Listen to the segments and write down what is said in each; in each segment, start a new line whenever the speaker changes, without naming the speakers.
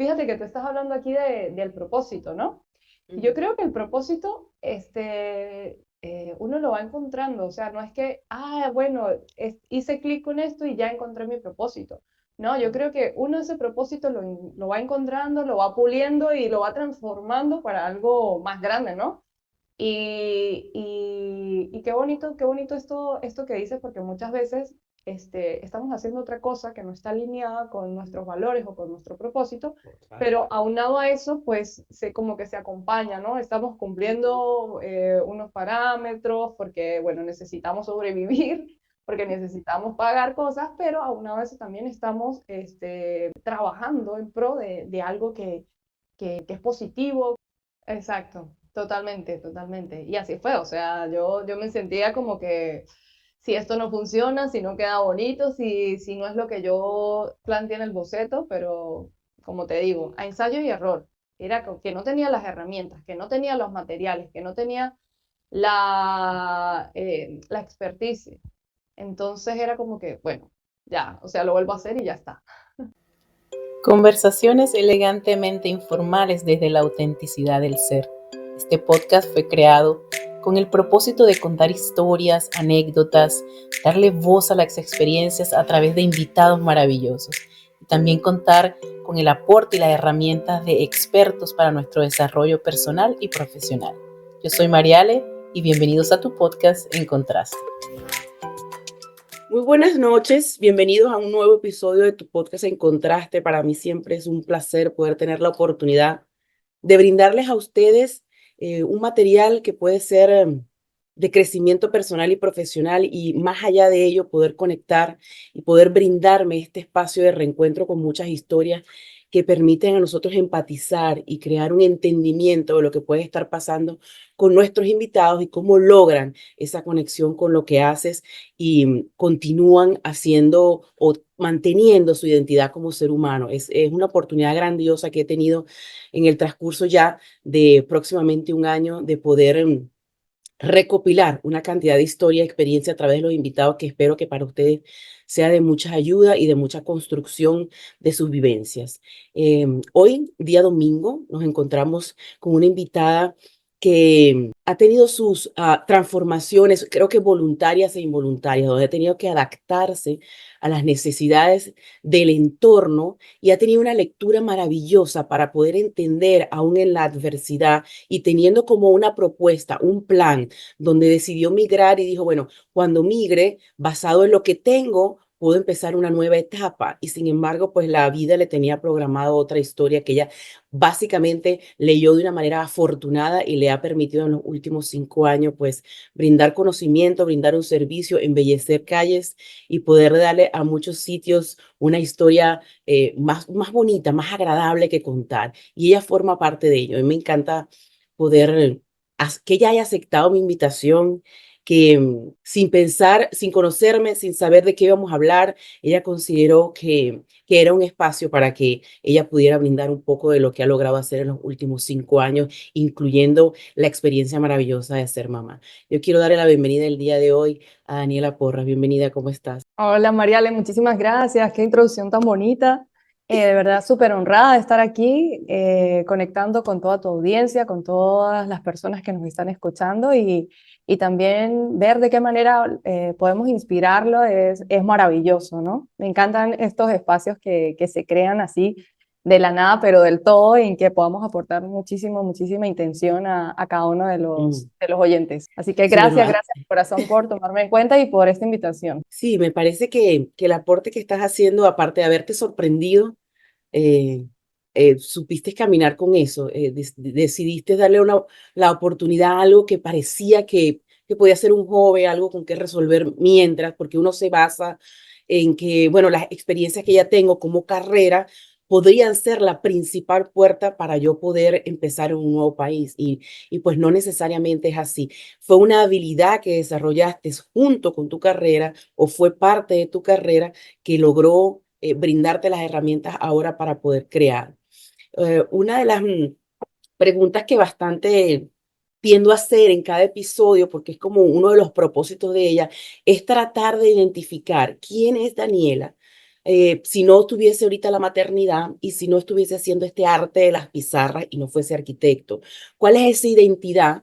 fíjate que tú estás hablando aquí del propósito, ¿no? Y yo
Ujú.
creo que el propósito, uno lo va encontrando, o sea, no es que, bueno, hice clic con esto y ya encontré mi propósito. No, yo creo que uno ese propósito lo va encontrando, lo va puliendo y lo va transformando para algo más grande, ¿no? Y qué bonito esto que dices, porque muchas veces estamos haciendo otra cosa que no está alineada con nuestros valores o con nuestro propósito,
Total.
pero aunado a eso, pues como que se acompaña, ¿no? Estamos cumpliendo unos parámetros porque, bueno, necesitamos sobrevivir, porque necesitamos pagar cosas, pero aunado a eso también estamos trabajando en pro de algo que es positivo. Exacto, totalmente, totalmente. Y así fue, o sea, yo me sentía como que si esto no funciona, si no queda bonito, si no es lo que yo planteé en el boceto, pero como te digo, a ensayo y error. Era que no tenía las herramientas, que no tenía los materiales, que no tenía la expertise. Entonces era como que, bueno, ya, o sea, lo vuelvo a hacer y ya está.
Conversaciones elegantemente informales desde la autenticidad del ser. Este podcast fue creado con el propósito de contar historias, anécdotas, darle voz a las experiencias a través de invitados maravillosos y también contar con el aporte y las herramientas de expertos para nuestro desarrollo personal y profesional. Yo soy Mariale y bienvenidos a tu podcast En Contraste.
Muy buenas noches, bienvenidos a un nuevo episodio de tu podcast En Contraste. Para mí siempre es un placer poder tener la oportunidad de brindarles a ustedes un material que puede ser de crecimiento personal y profesional y más allá de ello poder conectar y poder brindarme este espacio de reencuentro con muchas historias que permiten a nosotros empatizar y crear un entendimiento de lo que puede estar pasando con nuestros invitados y cómo logran esa conexión con lo que haces y continúan haciendo o manteniendo su identidad como ser humano. Es una oportunidad grandiosa que he tenido en el transcurso ya de próximamente un año de poder recopilar una cantidad de historia y experiencia a través de los invitados que espero que para ustedes sea de mucha ayuda y de mucha construcción de sus vivencias. Hoy, día domingo, nos encontramos con una invitada que ha tenido sus transformaciones, creo que voluntarias e involuntarias, donde ha tenido que adaptarse a las necesidades del entorno y ha tenido una lectura maravillosa para poder entender aún en la adversidad y teniendo como una propuesta, un plan, donde decidió migrar y dijo, bueno, cuando migre, basado en lo que tengo, puedo empezar una nueva etapa. Y sin embargo, pues la vida le tenía programado otra historia que ella básicamente leyó de una manera afortunada y le ha permitido en los últimos 5 años, pues, brindar conocimiento, brindar un servicio, embellecer calles y poder darle a muchos sitios una historia más bonita, más agradable que contar. Y ella forma parte de ello. A mí me encanta poder que ella haya aceptado mi invitación, que sin pensar, sin conocerme, sin saber de qué íbamos a hablar, ella consideró que era un espacio para que ella pudiera brindar un poco de lo que ha logrado hacer en los últimos 5 años, incluyendo la experiencia maravillosa de ser mamá. Yo quiero darle la bienvenida el día de hoy a Daniela Porras. Bienvenida, ¿cómo estás?
Hola Mariale, muchísimas gracias. Qué introducción tan bonita. De verdad, súper honrada de estar aquí, conectando con toda tu audiencia, con todas las personas que nos están escuchando y también ver de qué manera podemos inspirarlo es maravilloso, ¿no? Me encantan estos espacios que se crean así de la nada, pero del todo, y en que podamos aportar muchísima intención a cada uno
Mm.
de los oyentes. Así que
Sí, bueno,
gracias corazón por tomarme en cuenta y por esta invitación.
sí, me parece que el aporte que estás haciendo, aparte de haberte sorprendido, eh, supiste caminar con eso, decidiste darle la oportunidad a algo que parecía que podía ser un hobby, algo con que resolver mientras, porque uno se basa en que, bueno, las experiencias que ya tengo como carrera podrían ser la principal puerta para yo poder empezar en un nuevo país y pues no necesariamente es así. Fue una habilidad que desarrollaste junto con tu carrera o fue parte de tu carrera que logró brindarte las herramientas ahora para poder crear. Una de las preguntas que bastante tiendo a hacer en cada episodio, porque es como uno de los propósitos de ella, es tratar de identificar quién es Daniela si no tuviese ahorita la maternidad y si no estuviese haciendo este arte de las pizarras y no fuese arquitecto? ¿Cuál es esa identidad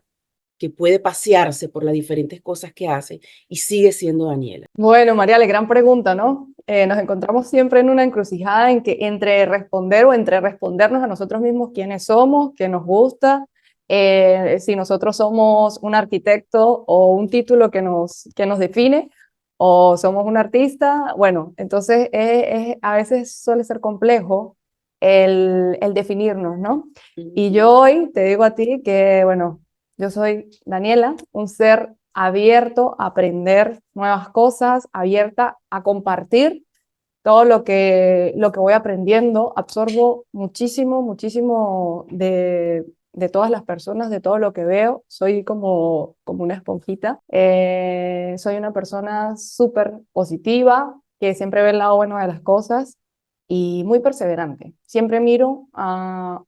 que puede pasearse por las diferentes cosas que hace y sigue siendo Daniela?
Bueno, Mariale, gran pregunta, ¿no? Nos encontramos siempre en una encrucijada en que entre responder o entre respondernos a nosotros mismos quiénes somos, qué nos gusta, si nosotros somos un arquitecto o un título que nos define, o somos un artista. Bueno, entonces a veces suele ser complejo el definirnos, ¿no? Y
Ujú.
yo hoy te digo a ti que, bueno, yo soy Daniela, un ser abierto a aprender nuevas cosas, abierta a compartir todo lo que voy aprendiendo. Absorbo muchísimo, muchísimo de todas las personas, de todo lo que veo. Soy como una esponjita. Soy una persona súper positiva, que siempre ve el lado bueno de las cosas y muy perseverante. Siempre miro a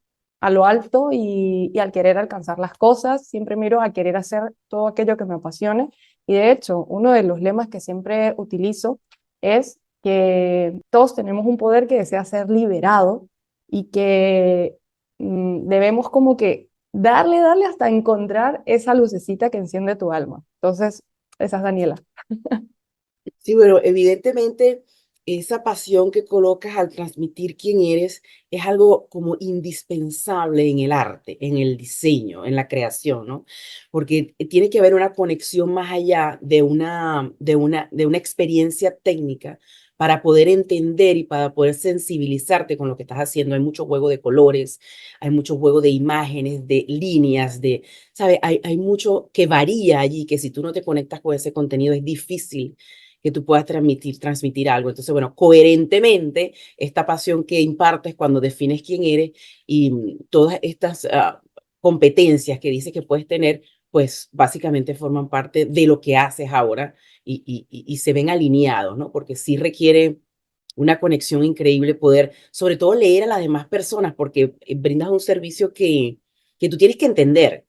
lo alto y al querer alcanzar las cosas, siempre miro a querer hacer todo aquello que me apasione. Y de hecho, uno de los lemas que siempre utilizo es que todos tenemos un poder que desea ser liberado y que debemos como que darle hasta encontrar esa lucecita que enciende tu alma. Entonces, esa es Daniela.
Sí, bueno, evidentemente esa pasión que colocas al transmitir quién eres es algo como indispensable en el arte, en el diseño, en la creación, ¿no? Porque tiene que haber una conexión más allá de una experiencia técnica para poder entender y para poder sensibilizarte con lo que estás haciendo. Hay mucho juego de colores, hay mucho juego de imágenes, de líneas, ¿sabes? Hay mucho que varía allí, que si tú no te conectas con ese contenido es difícil que tú puedas transmitir algo. Entonces, bueno, coherentemente, esta pasión que impartes cuando defines quién eres y todas estas competencias que dices que puedes tener, pues básicamente forman parte de lo que haces ahora y se ven alineados, ¿no? Porque sí requiere una conexión increíble poder, sobre todo, leer a las demás personas, porque brindas un servicio que tú tienes que entender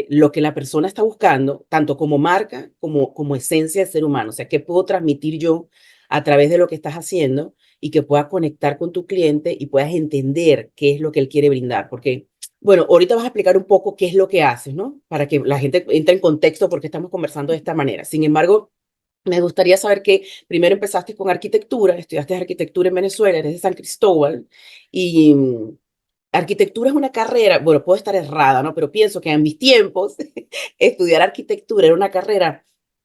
lo que la persona está buscando, tanto como marca como esencia de ser humano. O sea, ¿qué puedo transmitir yo a través de lo que estás haciendo y que puedas conectar con tu cliente y puedas entender qué es lo que él quiere brindar? Porque, bueno, ahorita vas a explicar un poco qué es lo que haces, ¿no? Para que la gente entre en contexto porque estamos conversando de esta manera. Sin embargo, me gustaría saber que primero empezaste con arquitectura, estudiaste arquitectura en Venezuela, eres de San Cristóbal, y arquitectura es una carrera, bueno, puedo estar errada, ¿no? Pero pienso que en mis tiempos estudiar arquitectura era una carrera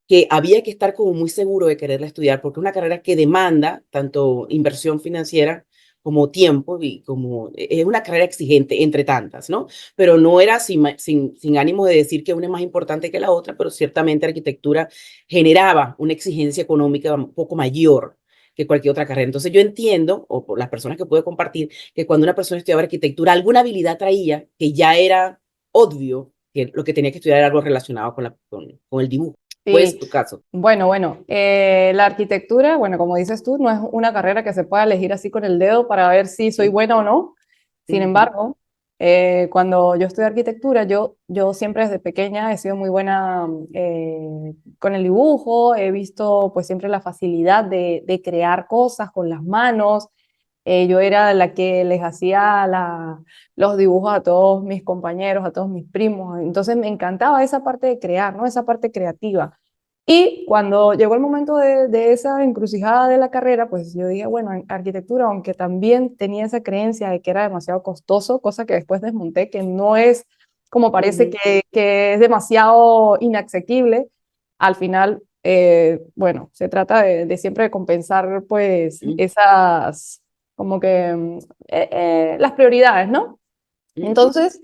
que había que estar como muy seguro de quererla estudiar, porque es una carrera que demanda tanto inversión financiera como tiempo y como es una carrera exigente entre tantas, ¿no? Pero no era sin ánimo de decir que una es más importante que la otra, pero ciertamente arquitectura generaba una exigencia económica un poco mayor que cualquier otra carrera. Entonces yo entiendo, o por las personas que puedo compartir, que cuando una persona estudiaba arquitectura, alguna habilidad traía que ya era obvio que lo que tenía que estudiar era algo relacionado con el dibujo. Pues
Sí,
tu caso.
bueno, la arquitectura, bueno, como dices tú, no es una carrera que se pueda elegir así con el dedo para ver si soy
Sí.
buena o no. Sin
Ujú.
embargo, cuando yo estudié arquitectura, yo siempre desde pequeña he sido muy buena con el dibujo, he visto pues siempre la facilidad de crear cosas con las manos. Yo era la que les hacía los dibujos a todos mis compañeros, a todos mis primos. Entonces me encantaba esa parte de crear, ¿no? Esa parte creativa. Y cuando llegó el momento de esa encrucijada de la carrera, pues yo dije, bueno, en arquitectura, aunque también tenía esa creencia de que era demasiado costoso, cosa que después desmonté, que no es como parece
Ujú.
que es demasiado inaccesible, al final, bueno, se trata de siempre compensar pues
Ujú.
esas, como que las prioridades, ¿no?
Ujú.
Entonces,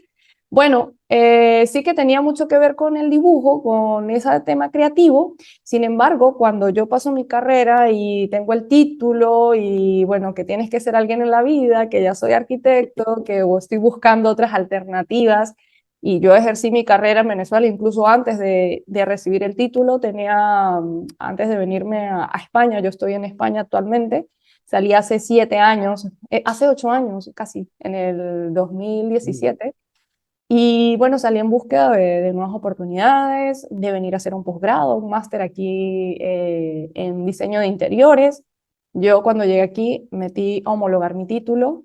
bueno, sí que tenía mucho que ver con el dibujo, con ese tema creativo. Sin embargo, cuando yo paso mi carrera y tengo el título y bueno, que tienes que ser alguien en la vida, que ya soy arquitecto, que estoy buscando otras alternativas y yo ejercí mi carrera en Venezuela incluso antes de recibir el título, antes de venirme a España, yo estoy en España actualmente. Salí hace 7 años, hace 8 años casi, en el
Ujú.
2017. Y bueno, salí en búsqueda de nuevas oportunidades, de venir a hacer un posgrado, un máster aquí en diseño de interiores. Yo cuando llegué aquí metí a homologar mi título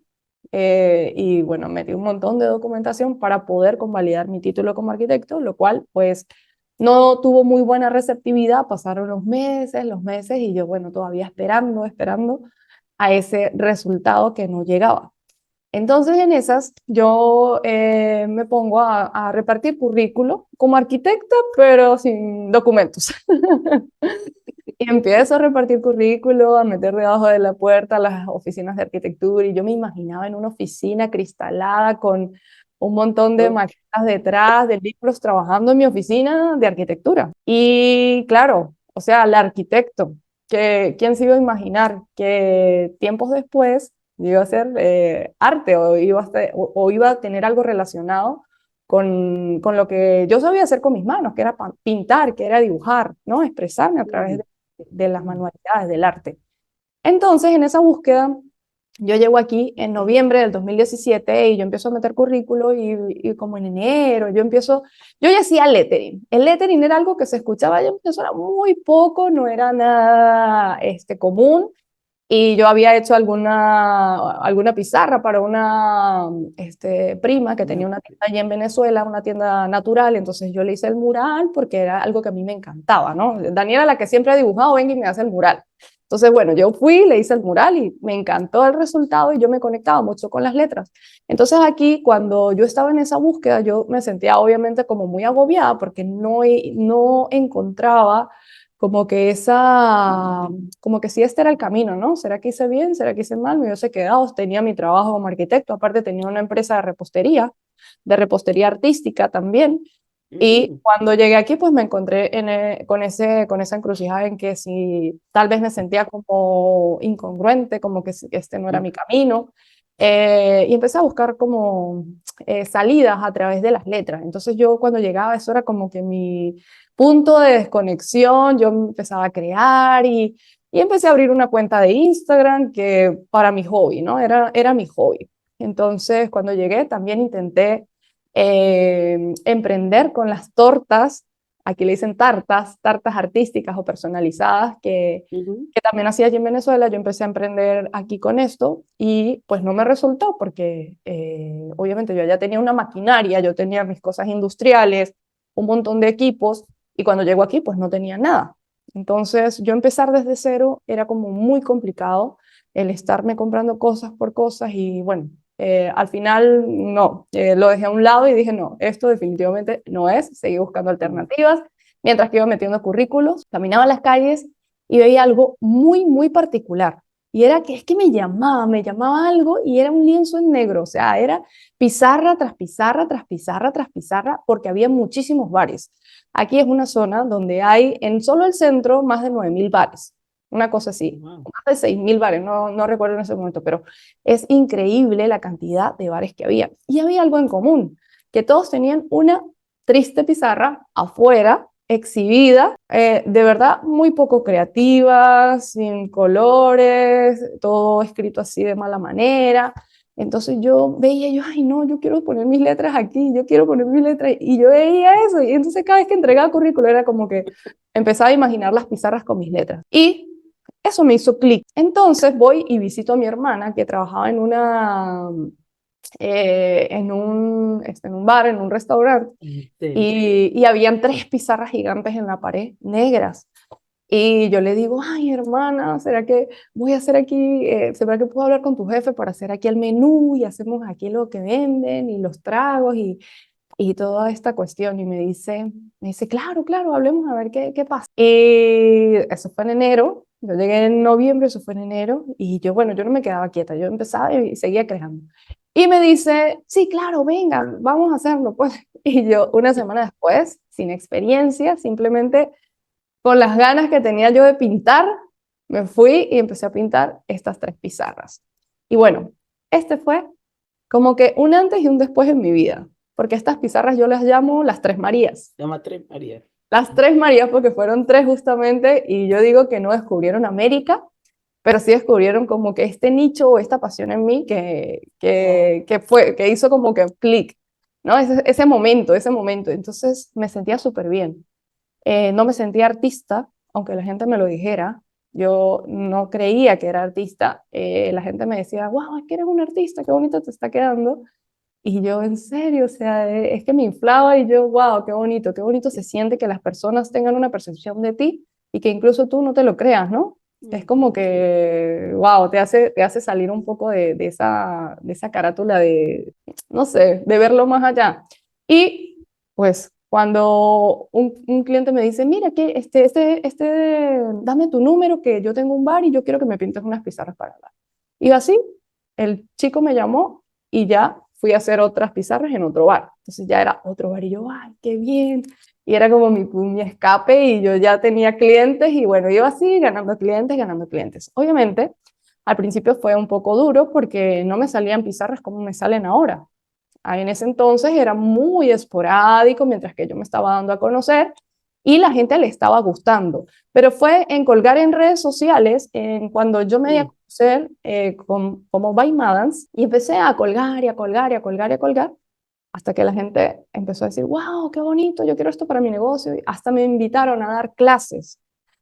y bueno, metí un montón de documentación para poder convalidar mi título como arquitecto, lo cual pues no tuvo muy buena receptividad, pasaron los meses y yo bueno, todavía esperando a ese resultado que no llegaba. Entonces en esas yo me pongo a repartir currículo como arquitecta, pero sin documentos. Y empiezo a repartir currículo, a meter debajo de la puerta las oficinas de arquitectura y yo me imaginaba en una oficina cristalada con un montón de
Oh,
maquetas detrás, de libros, trabajando en mi oficina de arquitectura. Y claro, o sea, el arquitecto, que, ¿quién se iba a imaginar que tiempos después iba a hacer arte o iba a tener algo relacionado con lo que yo sabía hacer con mis manos, que era pintar, que era dibujar, ¿no? Expresarme a través
mm,
de las
mm,
manualidades, del arte. Entonces, en esa búsqueda, yo llego aquí en noviembre del 2017 y yo empiezo a meter currículo y como en enero, yo ya hacía lettering. El lettering era algo que se escuchaba allá en Venezuela muy poco, no era nada común. Y yo había hecho alguna pizarra para una prima que tenía
mm,
una tienda allí en Venezuela, una tienda natural, entonces yo le hice el mural porque era algo que a mí me encantaba, ¿no? Daniela, la que siempre ha dibujado, venga y me hace el mural. Entonces, bueno, yo fui, le hice el mural y me encantó el resultado y yo me conectaba mucho con las letras. Entonces aquí, cuando yo estaba en esa búsqueda, yo me sentía obviamente como muy agobiada porque no encontraba como que como que si este era el camino, ¿no? ¿Será que hice bien? ¿Será que hice mal? Me hubiese quedado, tenía mi trabajo como arquitecto, aparte tenía una empresa de repostería artística también. Y
mm,
cuando llegué aquí, pues me encontré con esa encrucijada en que si tal vez me sentía como incongruente, como que este no era
mm,
mi camino, y empecé a buscar como salidas a través de las letras. Entonces yo cuando llegaba, eso era como que mi punto de desconexión, yo empezaba a crear y empecé a abrir una cuenta de Instagram que para mi hobby, ¿no? Era mi hobby. Entonces cuando llegué también intenté emprender con las tortas, aquí le dicen tartas artísticas o personalizadas
ujú,
que también hacía allí en Venezuela. Yo empecé a emprender aquí con esto y pues no me resultó porque obviamente yo ya tenía una maquinaria, yo tenía mis cosas industriales, un montón de equipos y cuando llego aquí pues no tenía nada. Entonces yo empezar desde cero era como muy complicado el estarme comprando cosas por cosas y bueno, al final no, lo dejé a un lado y dije no, esto definitivamente no es, seguí buscando
mm,
alternativas. Mientras que iba metiendo currículos, caminaba las calles y veía algo muy, muy particular. Y era que es que me llamaba algo y era un lienzo en negro, o sea, era pizarra tras pizarra, tras pizarra, tras pizarra, porque había muchísimos bares. Aquí es una zona donde hay en solo el centro más de 9.000 bares, una cosa así,
wow,
más de 6.000 bares, no recuerdo en ese momento, pero es increíble la cantidad de bares que había. Y había algo en común, que todos tenían una triste pizarra afuera exhibida, de verdad muy poco creativa, sin colores, todo escrito así de mala manera. Entonces yo veía, ay no, yo quiero poner mis letras aquí, yo quiero poner mis letras, y yo veía eso, y entonces cada vez que entregaba currículo era como que empezaba a imaginar las pizarras con mis letras. Y eso me hizo clic. Entonces voy y visito a mi hermana que trabajaba en un bar, en un restaurante,
sí,
y habían tres pizarras gigantes en la pared, negras. Y yo le digo, ay, hermana, ¿será que voy a hacer aquí, será que puedo hablar con tu jefe para hacer aquí el menú y hacemos aquí lo que venden y los tragos y toda esta cuestión? Y me dice, claro, claro, hablemos a ver qué pasa. Y eso fue en enero, yo llegué en noviembre, eso fue en enero, y yo, bueno, yo no me quedaba quieta, yo empezaba y seguía creando. Y me dice, sí, claro, venga, vamos a hacerlo, pues. Y yo, una semana después, sin experiencia, simplemente con las ganas que tenía yo de pintar, me fui y empecé a pintar estas tres pizarras. Y bueno, este fue como que un antes y un después en mi vida, porque estas pizarras yo las llamo las Tres Marías.
llama Tres María.
Las Tres Marías porque fueron tres justamente y yo digo que no descubrieron América, pero sí descubrieron como que este nicho o esta pasión en mí que hizo como que clic, ¿no? Ese momento, ese momento. Entonces me sentía súper bien. No me sentía artista, aunque la gente me lo dijera. yo no creía que era artista. La gente me decía, wow, es que eres un artista, qué bonito te está quedando. Y yo, en serio, o sea, es que me inflaba y yo, wow, qué bonito se siente que las personas tengan una percepción de ti y que incluso tú no te lo creas, ¿no? Es como que, wow, te hace salir un poco de esa carátula de, no sé, de verlo más allá. Y pues cuando un cliente me dice, mira, que dame tu número, que yo tengo un bar y yo quiero que me pintes unas pizarras para el bar. Y así, el chico me llamó y ya fui a hacer otras pizarras en otro bar. Entonces ya era otro bar y yo, ay, qué bien. Y era como mi escape y yo ya tenía clientes y bueno, iba así ganando clientes, ganando clientes. Obviamente, al principio fue un poco duro porque no me salían pizarras como me salen ahora. Ahí en ese entonces era muy esporádico mientras que yo me estaba dando a conocer y la gente le estaba gustando. Pero fue en colgar en redes sociales, cuando yo me di a conocer como by Madans y empecé a colgar y a colgar y a colgar y a colgar hasta que la gente empezó a decir, wow, qué bonito, yo quiero esto para mi negocio. Y hasta me invitaron a dar clases,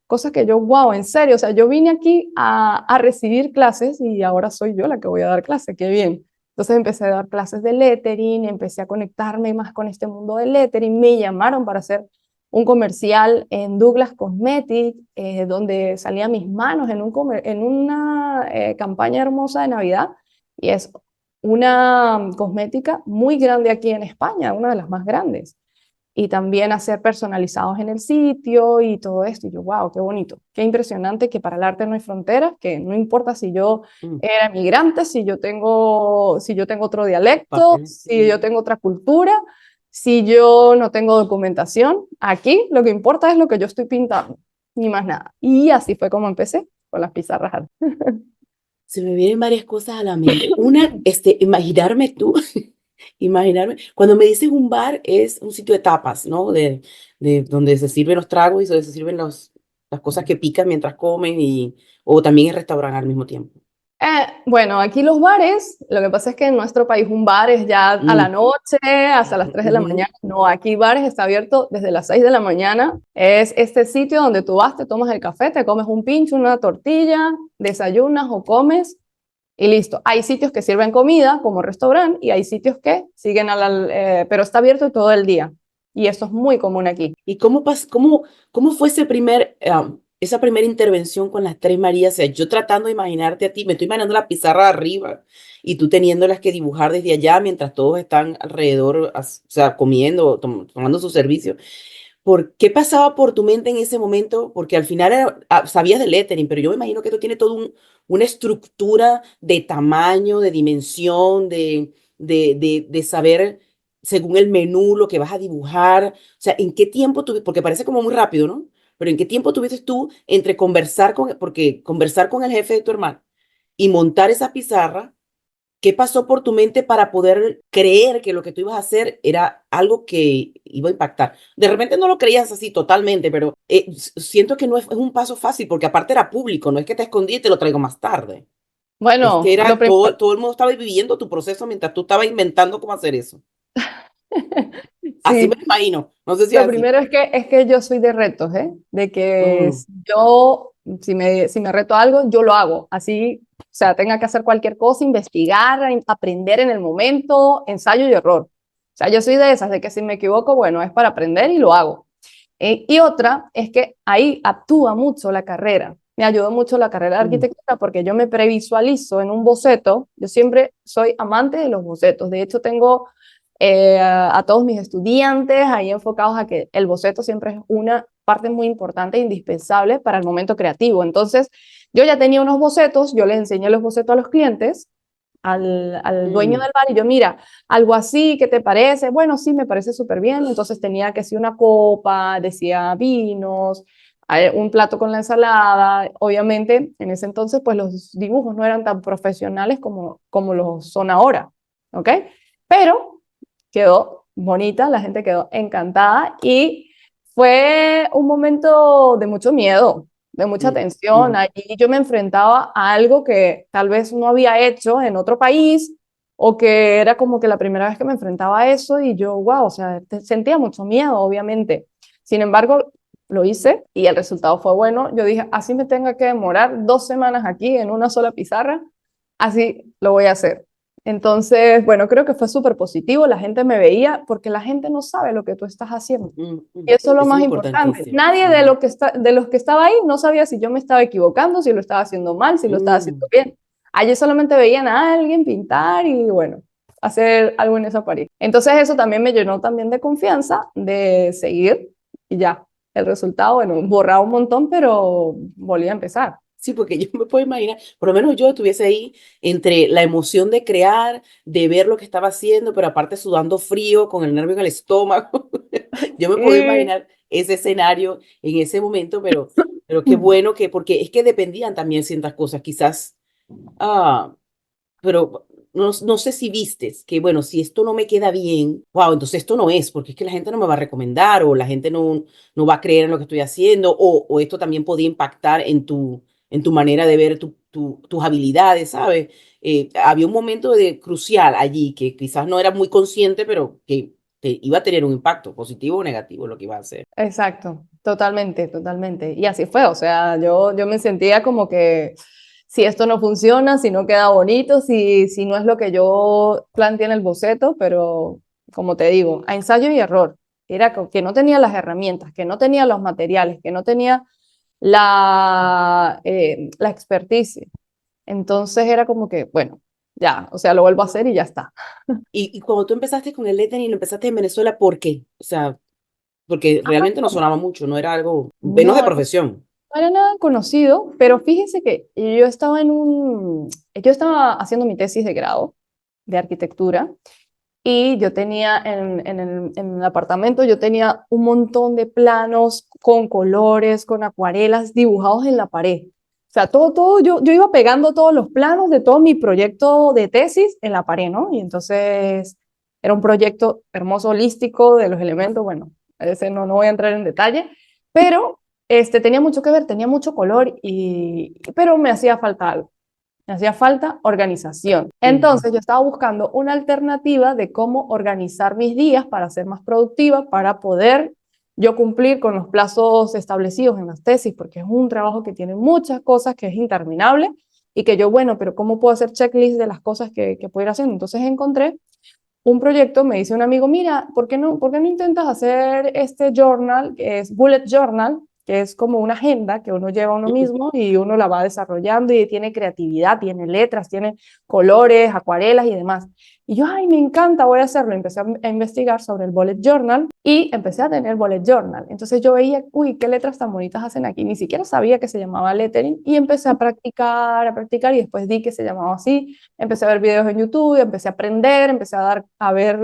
cosas que yo, wow, en serio, o sea, yo vine aquí a recibir clases y ahora soy yo la que voy a dar clases, qué bien. Entonces empecé a dar clases de lettering, empecé a conectarme más con este mundo del lettering, me llamaron para hacer un comercial en Douglas Cosmetics, donde salían mis manos en una campaña hermosa de Navidad, y es una cosmética muy grande aquí en España, una de las más grandes. Y también hacer personalizados en el sitio y todo esto. Y yo, wow, qué bonito, qué impresionante que para el arte no hay fronteras, que no importa si yo era migrante, si yo tengo otro dialecto,
Papel.
si yo tengo otra cultura, si yo no tengo documentación. Aquí lo que importa es lo que yo estoy pintando, ni más nada. Y así fue como empecé con las pizarras.
Se me vienen varias cosas a la mente. Una, imaginarme tú, imaginarme, cuando me dices un bar es un sitio de tapas, ¿no? De donde se sirven los tragos y donde se sirven las cosas que pican mientras comen o también es restaurante al mismo tiempo.
Bueno, aquí los bares, lo que pasa es que en nuestro país un bar es ya a la
Mm,
noche, hasta las 3 de la
ujú.
mañana. No, aquí bares está abierto desde las 6 de la mañana. Es este sitio donde tú vas, te tomas el café, te comes un pincho, una tortilla, desayunas o comes y listo. Hay sitios que sirven comida como restaurante y hay sitios que siguen pero está abierto todo el día. Y esto es muy común aquí.
¿Y cómo fue esa primera intervención con las Tres Marías? O sea, yo tratando de imaginarte a ti, me estoy imaginando la pizarra de arriba y tú teniéndolas que dibujar desde allá mientras todos están alrededor, o sea, comiendo, tomando su servicio. ¿Qué pasaba por tu mente en ese momento? Porque al final sabías de lettering, pero yo me imagino que esto tiene toda una estructura de tamaño, de dimensión, de saber según el menú lo que vas a dibujar. O sea, ¿en qué tiempo tuviste? Porque parece como muy rápido, ¿no? Pero ¿en qué tiempo tuviste tú entre porque conversar con el jefe de tu hermano y montar esa pizarra? ¿Qué pasó por tu mente para poder creer que lo que tú ibas a hacer era algo que iba a impactar? De repente no lo creías así totalmente, pero siento que no es un paso fácil, porque aparte era público, no es que te escondí y te lo traigo más tarde. Es que
Bueno, lo
era
primero,
todo el mundo estaba viviendo tu proceso mientras tú estabas inventando cómo hacer eso. Así me
sí,
lo imagino. No sé si es
lo
así.
primero es que yo soy de retos, ¿eh? De que
Mm,
si me reto a algo, yo lo hago. Así, o sea, tenga que hacer cualquier cosa, investigar, aprender en el momento, ensayo y error. O sea, yo soy de esas, de que si me equivoco, bueno, es para aprender y lo hago. Y otra es que ahí actúa mucho la carrera. Me ayudó mucho la carrera de
mm,
arquitectura porque yo me previsualizo en un boceto. Yo siempre soy amante de los bocetos. De hecho, tengo a todos mis estudiantes ahí enfocados a que el boceto siempre es una parte muy importante e indispensable para el momento creativo. Entonces, yo ya tenía unos bocetos, yo les enseñé los bocetos a los clientes, al dueño
mm.
del bar, y yo, mira, algo así, ¿qué te parece? Bueno, sí, me parece súper bien. Entonces tenía que ser una copa, decía vinos, un plato con la ensalada. Obviamente, en ese entonces, pues los dibujos no eran tan profesionales como los son ahora, ¿ok? Pero quedó bonita, la gente quedó encantada y fue un momento de mucho miedo, de mucha
Mm,
tensión.
mm.
Allí yo me enfrentaba a algo que tal vez no había hecho en otro país o que era como que la primera vez que me enfrentaba a eso y yo, wow, o sea, sentía mucho miedo, obviamente. Sin embargo, lo hice y el resultado fue bueno. Yo dije, así me tenga que demorar 2 semanas aquí en una sola pizarra, así lo voy a hacer. Entonces, bueno, creo que fue súper positivo. La gente me veía porque la gente no sabe lo que tú estás haciendo. Y eso es lo
Eso es
más importante.
importantísimo.
Nadie de los que estaba ahí no sabía si yo me estaba equivocando, si lo estaba haciendo mal, si lo estaba haciendo bien. Allí solamente veían a alguien pintar y bueno, hacer algo en esa pared. Entonces eso también me llenó también de confianza de seguir y ya. El resultado, bueno, borraba un montón, pero volví a empezar.
Sí, porque yo me puedo imaginar, por lo menos yo estuviese ahí entre la emoción de crear, de ver lo que estaba haciendo, pero aparte sudando frío, con el nervio en el estómago. Yo me puedo
Sí.
imaginar ese escenario en ese momento, pero qué bueno que, porque es que dependían también ciertas cosas, quizás, ah, pero no sé si vistes que, bueno, si esto no me queda bien, wow, entonces esto no es, porque es que la gente no me va a recomendar o la gente no va a creer en lo que estoy haciendo o esto también podía impactar en tu manera de ver tus habilidades, ¿sabes? Había un momento crucial allí que quizás no era muy consciente, pero que iba a tener un impacto positivo o negativo lo que iba a hacer.
Exacto, totalmente, totalmente. Y así fue, o sea, yo me sentía como que si esto no funciona, si no queda bonito, si no es lo que yo planteé en el boceto, pero como te digo, a ensayo y error. Era que no tenía las herramientas, que no tenía los materiales, que no tenía la expertise. Entonces era como que, bueno, ya, o sea, lo vuelvo a hacer y ya está.
Y cuando tú empezaste con el lettering, lo empezaste en Venezuela, ¿por qué? O sea, porque realmente no sonaba mucho, no era algo, menos de
No,
profesión.
no era nada conocido, pero fíjense que yo estaba haciendo mi tesis de grado de arquitectura y yo tenía en el apartamento, yo tenía un montón de planos con colores, con acuarelas dibujados en la pared. O sea, todo, yo iba pegando todos los planos de todo mi proyecto de tesis en la pared, ¿no? Y entonces era un proyecto hermoso, holístico de los elementos, bueno, ese no voy a entrar en detalle, pero tenía mucho que ver, tenía mucho color, pero me hacía falta algo. Me hacía falta organización.
Ujú.
Entonces yo estaba buscando una alternativa de cómo organizar mis días para ser más productiva, para poder yo cumplir con los plazos establecidos en las tesis, porque es un trabajo que tiene muchas cosas, que es interminable y que yo, bueno, pero ¿cómo puedo hacer checklist de las cosas que puedo ir haciendo? Entonces encontré un proyecto, me dice un amigo, mira, ¿por qué no intentas hacer este journal, que es bullet journal, que es como una agenda que uno lleva a uno mismo y uno la va desarrollando y tiene creatividad, tiene letras, tiene colores, acuarelas y demás? Y yo, ay, me encanta, voy a hacerlo. Empecé a investigar sobre el bullet journal y empecé a tener bullet journal. Entonces yo veía, uy, qué letras tan bonitas hacen aquí. Ni siquiera sabía que se llamaba lettering y empecé a practicar y después di que se llamaba así. Empecé a ver videos en YouTube, empecé a aprender, empecé a ver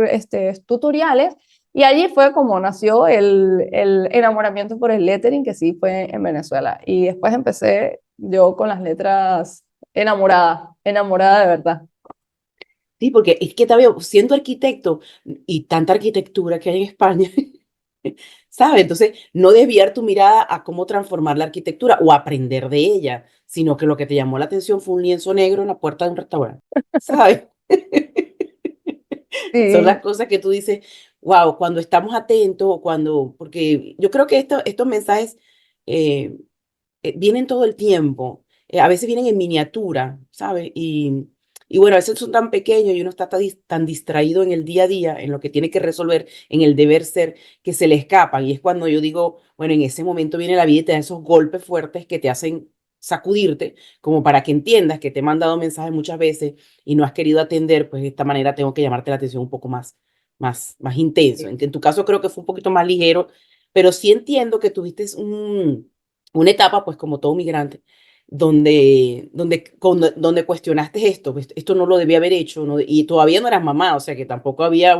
tutoriales y allí fue como nació el enamoramiento por el lettering, que sí fue en Venezuela. Y después empecé yo con las letras enamorada, enamorada de verdad.
Sí, porque es que también, siendo arquitecto y tanta arquitectura que hay en España, ¿sabes? Entonces, no desviar tu mirada a cómo transformar la arquitectura o aprender de ella, sino que lo que te llamó la atención fue un lienzo negro en la puerta de un restaurante, ¿sabes? Son las
Sí,
cosas que tú dices, wow, cuando estamos atentos o cuando, porque yo creo que estos mensajes eh, vienen todo el tiempo, a veces vienen en miniatura, ¿sabes? Y bueno, a veces son tan pequeños y uno está tan distraído en el día a día, en lo que tiene que resolver, en el deber ser, que se le escapan. Y es cuando yo digo, bueno, en ese momento viene la vida y te da esos golpes fuertes que te hacen sacudirte, como para que entiendas que te he mandado mensajes muchas veces y no has querido atender, pues de esta manera tengo que llamarte la atención un poco más intenso. En tu caso creo que fue un poquito más ligero, pero sí entiendo que tuviste una etapa, pues como todo migrante, donde cuestionaste esto, pues, esto no lo debía haber hecho, ¿no? Y todavía no eras mamá, o sea que tampoco había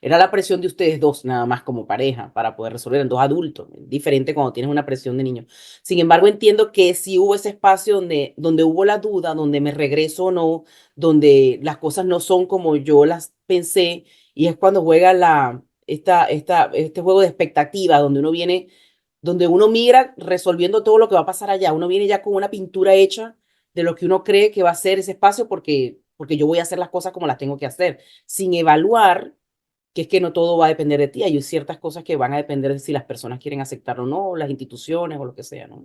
era la presión de ustedes dos, nada más como pareja, para poder resolver en dos adultos, diferente cuando tienes una presión de niño. Sin embargo, entiendo que sí hubo ese espacio donde hubo la duda, donde me regreso o no, donde las cosas no son como yo las pensé, y es cuando juega este juego de expectativa, donde uno migra resolviendo todo lo que va a pasar allá. Uno viene ya con una pintura hecha de lo que uno cree que va a ser ese espacio porque yo voy a hacer las cosas como las tengo que hacer, sin evaluar que es que no todo va a depender de ti, hay ciertas cosas que van a depender de si las personas quieren aceptarlo o no, las instituciones o lo que sea, ¿no?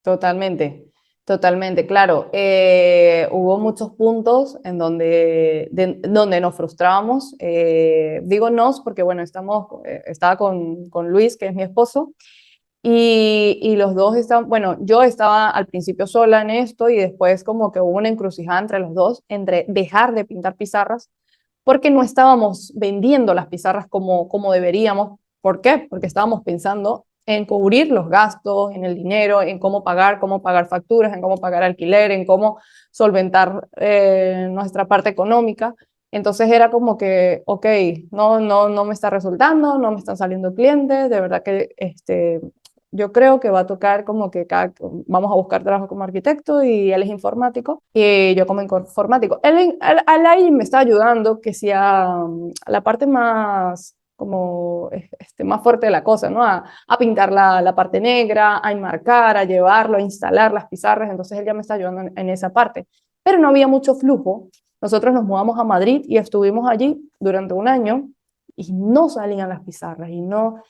Totalmente, totalmente, claro. Hubo muchos puntos en donde nos frustrábamos. Digo nos porque, bueno, estaba con Luis, que es mi esposo, y los dos estaban, bueno, yo estaba al principio sola en esto y después como que hubo una encrucijada entre los dos, entre dejar de pintar pizarras, porque no estábamos vendiendo las pizarras como deberíamos. ¿Por qué? Porque estábamos pensando en cubrir los gastos, en el dinero, en cómo pagar facturas, en cómo pagar alquiler, en cómo solventar nuestra parte económica. Entonces era como que, ok, no me está resultando, no me están saliendo clientes, de verdad que yo creo que va a tocar como que vamos a buscar trabajo como arquitecto y él es informático y yo como informático. Él ahí me está ayudando que sea la parte más como más fuerte de la cosa, ¿no? A pintar la parte negra, a enmarcar, a llevarlo, a instalar las pizarras, entonces él ya me está ayudando en esa parte. Pero no había mucho flujo. Nosotros nos mudamos a Madrid y estuvimos allí durante un año y no salían las pizarras y no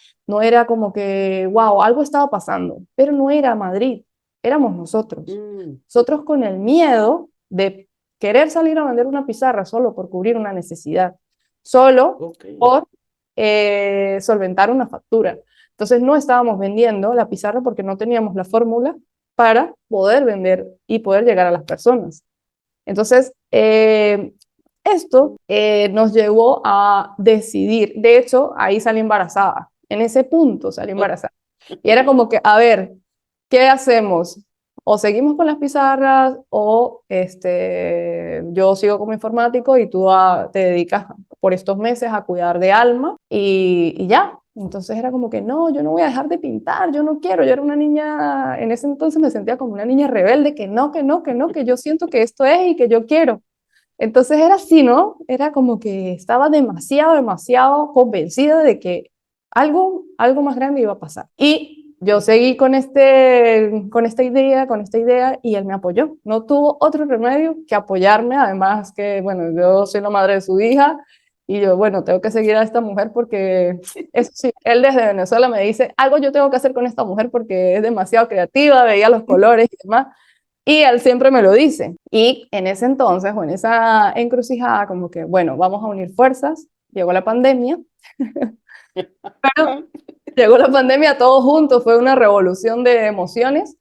era como que, wow, algo estaba pasando, pero no era Madrid, éramos nosotros. Nosotros con el miedo de querer salir a vender una pizarra solo por cubrir una necesidad, solo por solventar una factura. Entonces no estábamos vendiendo la pizarra porque no teníamos la fórmula para poder vender y poder llegar a las personas. Entonces, esto nos llevó a decidir, de hecho, ahí salí embarazada, en ese punto salí embarazada. Y era como que, a ver, ¿qué hacemos? O seguimos con las pizarras o yo sigo como informático y tú te dedicas por estos meses a cuidar de Alma y ya. Entonces era como que no, yo no voy a dejar de pintar, yo no quiero, yo era una niña, en ese entonces me sentía como una niña rebelde, que yo siento que esto es y que yo quiero. Entonces era así, ¿no? Era como que estaba demasiado convencida de que algo más grande iba a pasar. Y yo seguí con esta idea y él me apoyó. No tuvo otro remedio que apoyarme, además que, bueno, yo soy la madre de su hija y yo, bueno, tengo que seguir a esta mujer porque, eso sí, él desde Venezuela me dice, algo yo tengo que hacer con esta mujer porque es demasiado creativa, veía los colores y demás. Y él siempre me lo dice. Y en ese entonces, o en esa encrucijada, como que, bueno, vamos a unir fuerzas. Llegó la pandemia, pero llegó la pandemia todos juntos, fue una revolución de emociones.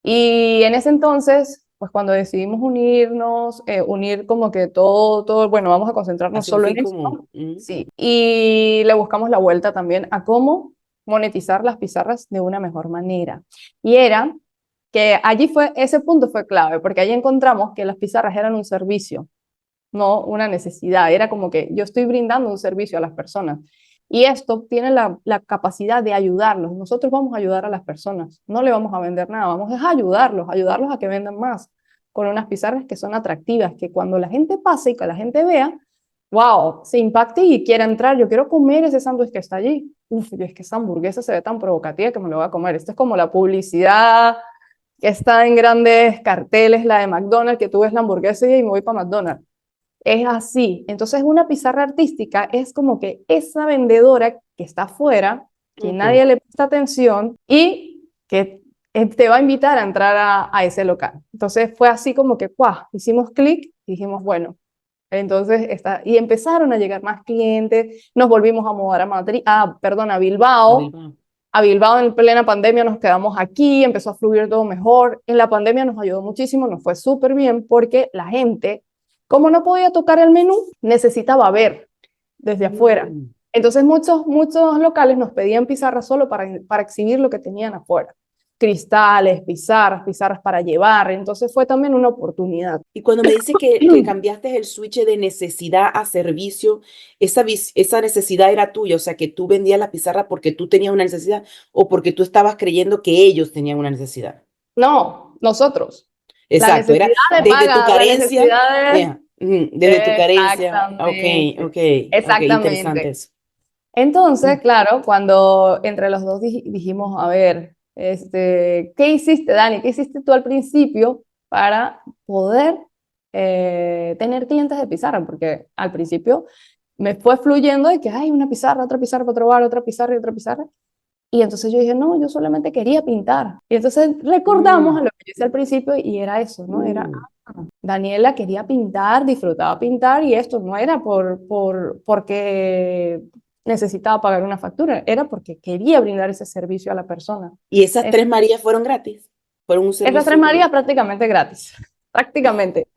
Y en ese entonces, pues cuando decidimos unirnos, unir como que todo, bueno, vamos a concentrarnos
Hace un
solo
fin
en esto.
común.
Sí. Y le buscamos la vuelta también a cómo monetizar las pizarras de una mejor manera. Y era que ese punto fue clave, porque allí encontramos que las pizarras eran un servicio, no una necesidad. Era como que yo estoy brindando un servicio a las personas. Y esto tiene la capacidad de ayudarlos. Nosotros vamos a ayudar a las personas, no le vamos a vender nada, vamos a ayudarlos a que vendan más, con unas pizarras que son atractivas, que cuando la gente pase y que la gente vea, wow, se impacte y quiera entrar, yo quiero comer ese sándwich que está allí. Uf, es que esa hamburguesa se ve tan provocativa que me lo voy a comer. Esto es como la publicidad que está en grandes carteles, la de McDonald's, que tú ves la hamburguesa y me voy para McDonald's. Es así. Entonces, una pizarra artística es como que esa vendedora que está afuera, que nadie le presta atención y que te va a invitar a entrar a ese local. Entonces, fue así como que, ¡guau! Hicimos clic y dijimos, bueno, entonces, y empezaron a llegar más clientes, nos volvimos a mudar a Madrid, perdón, a Bilbao. A Bilbao en plena pandemia nos quedamos aquí, empezó a fluir todo mejor. En la pandemia nos ayudó muchísimo, nos fue súper bien porque la gente, como no podía tocar el menú, necesitaba ver desde afuera. Entonces muchos locales nos pedían pizarras solo para exhibir lo que tenían afuera. Cristales, pizarras para llevar. Entonces fue también una oportunidad.
Y cuando me dices que cambiaste el switch de necesidad a servicio, esa necesidad era tuya, o sea, que tú vendías la pizarra porque tú tenías una necesidad o porque tú estabas creyendo que ellos tenían una necesidad.
No, nosotros. La
Exacto, era
necesidad de
desde tu
pagar, la
carencia,
necesidad de...
desde tu carencia.
Exactamente,
Ok, interesante
exactamente.
eso.
Entonces, claro, cuando entre los dos dijimos, a ver, ¿qué hiciste, Dani? ¿Qué hiciste tú al principio para poder tener clientes de pizarra? Porque al principio me fue fluyendo de que hay una pizarra, otra pizarra para otro bar, otra pizarra y otra pizarra. Y entonces yo dije, no, yo solamente quería pintar. Y entonces recordamos a
Mm,
lo que yo hice al principio y era eso, ¿no? Era,
mm.
Daniela quería pintar, disfrutaba pintar y esto no era porque necesitaba pagar una factura, era porque quería brindar ese servicio a la persona.
Y esas
Es-
3 Marías fueron gratis, fueron un
Esas tres
servicio.
Marías prácticamente gratis, prácticamente.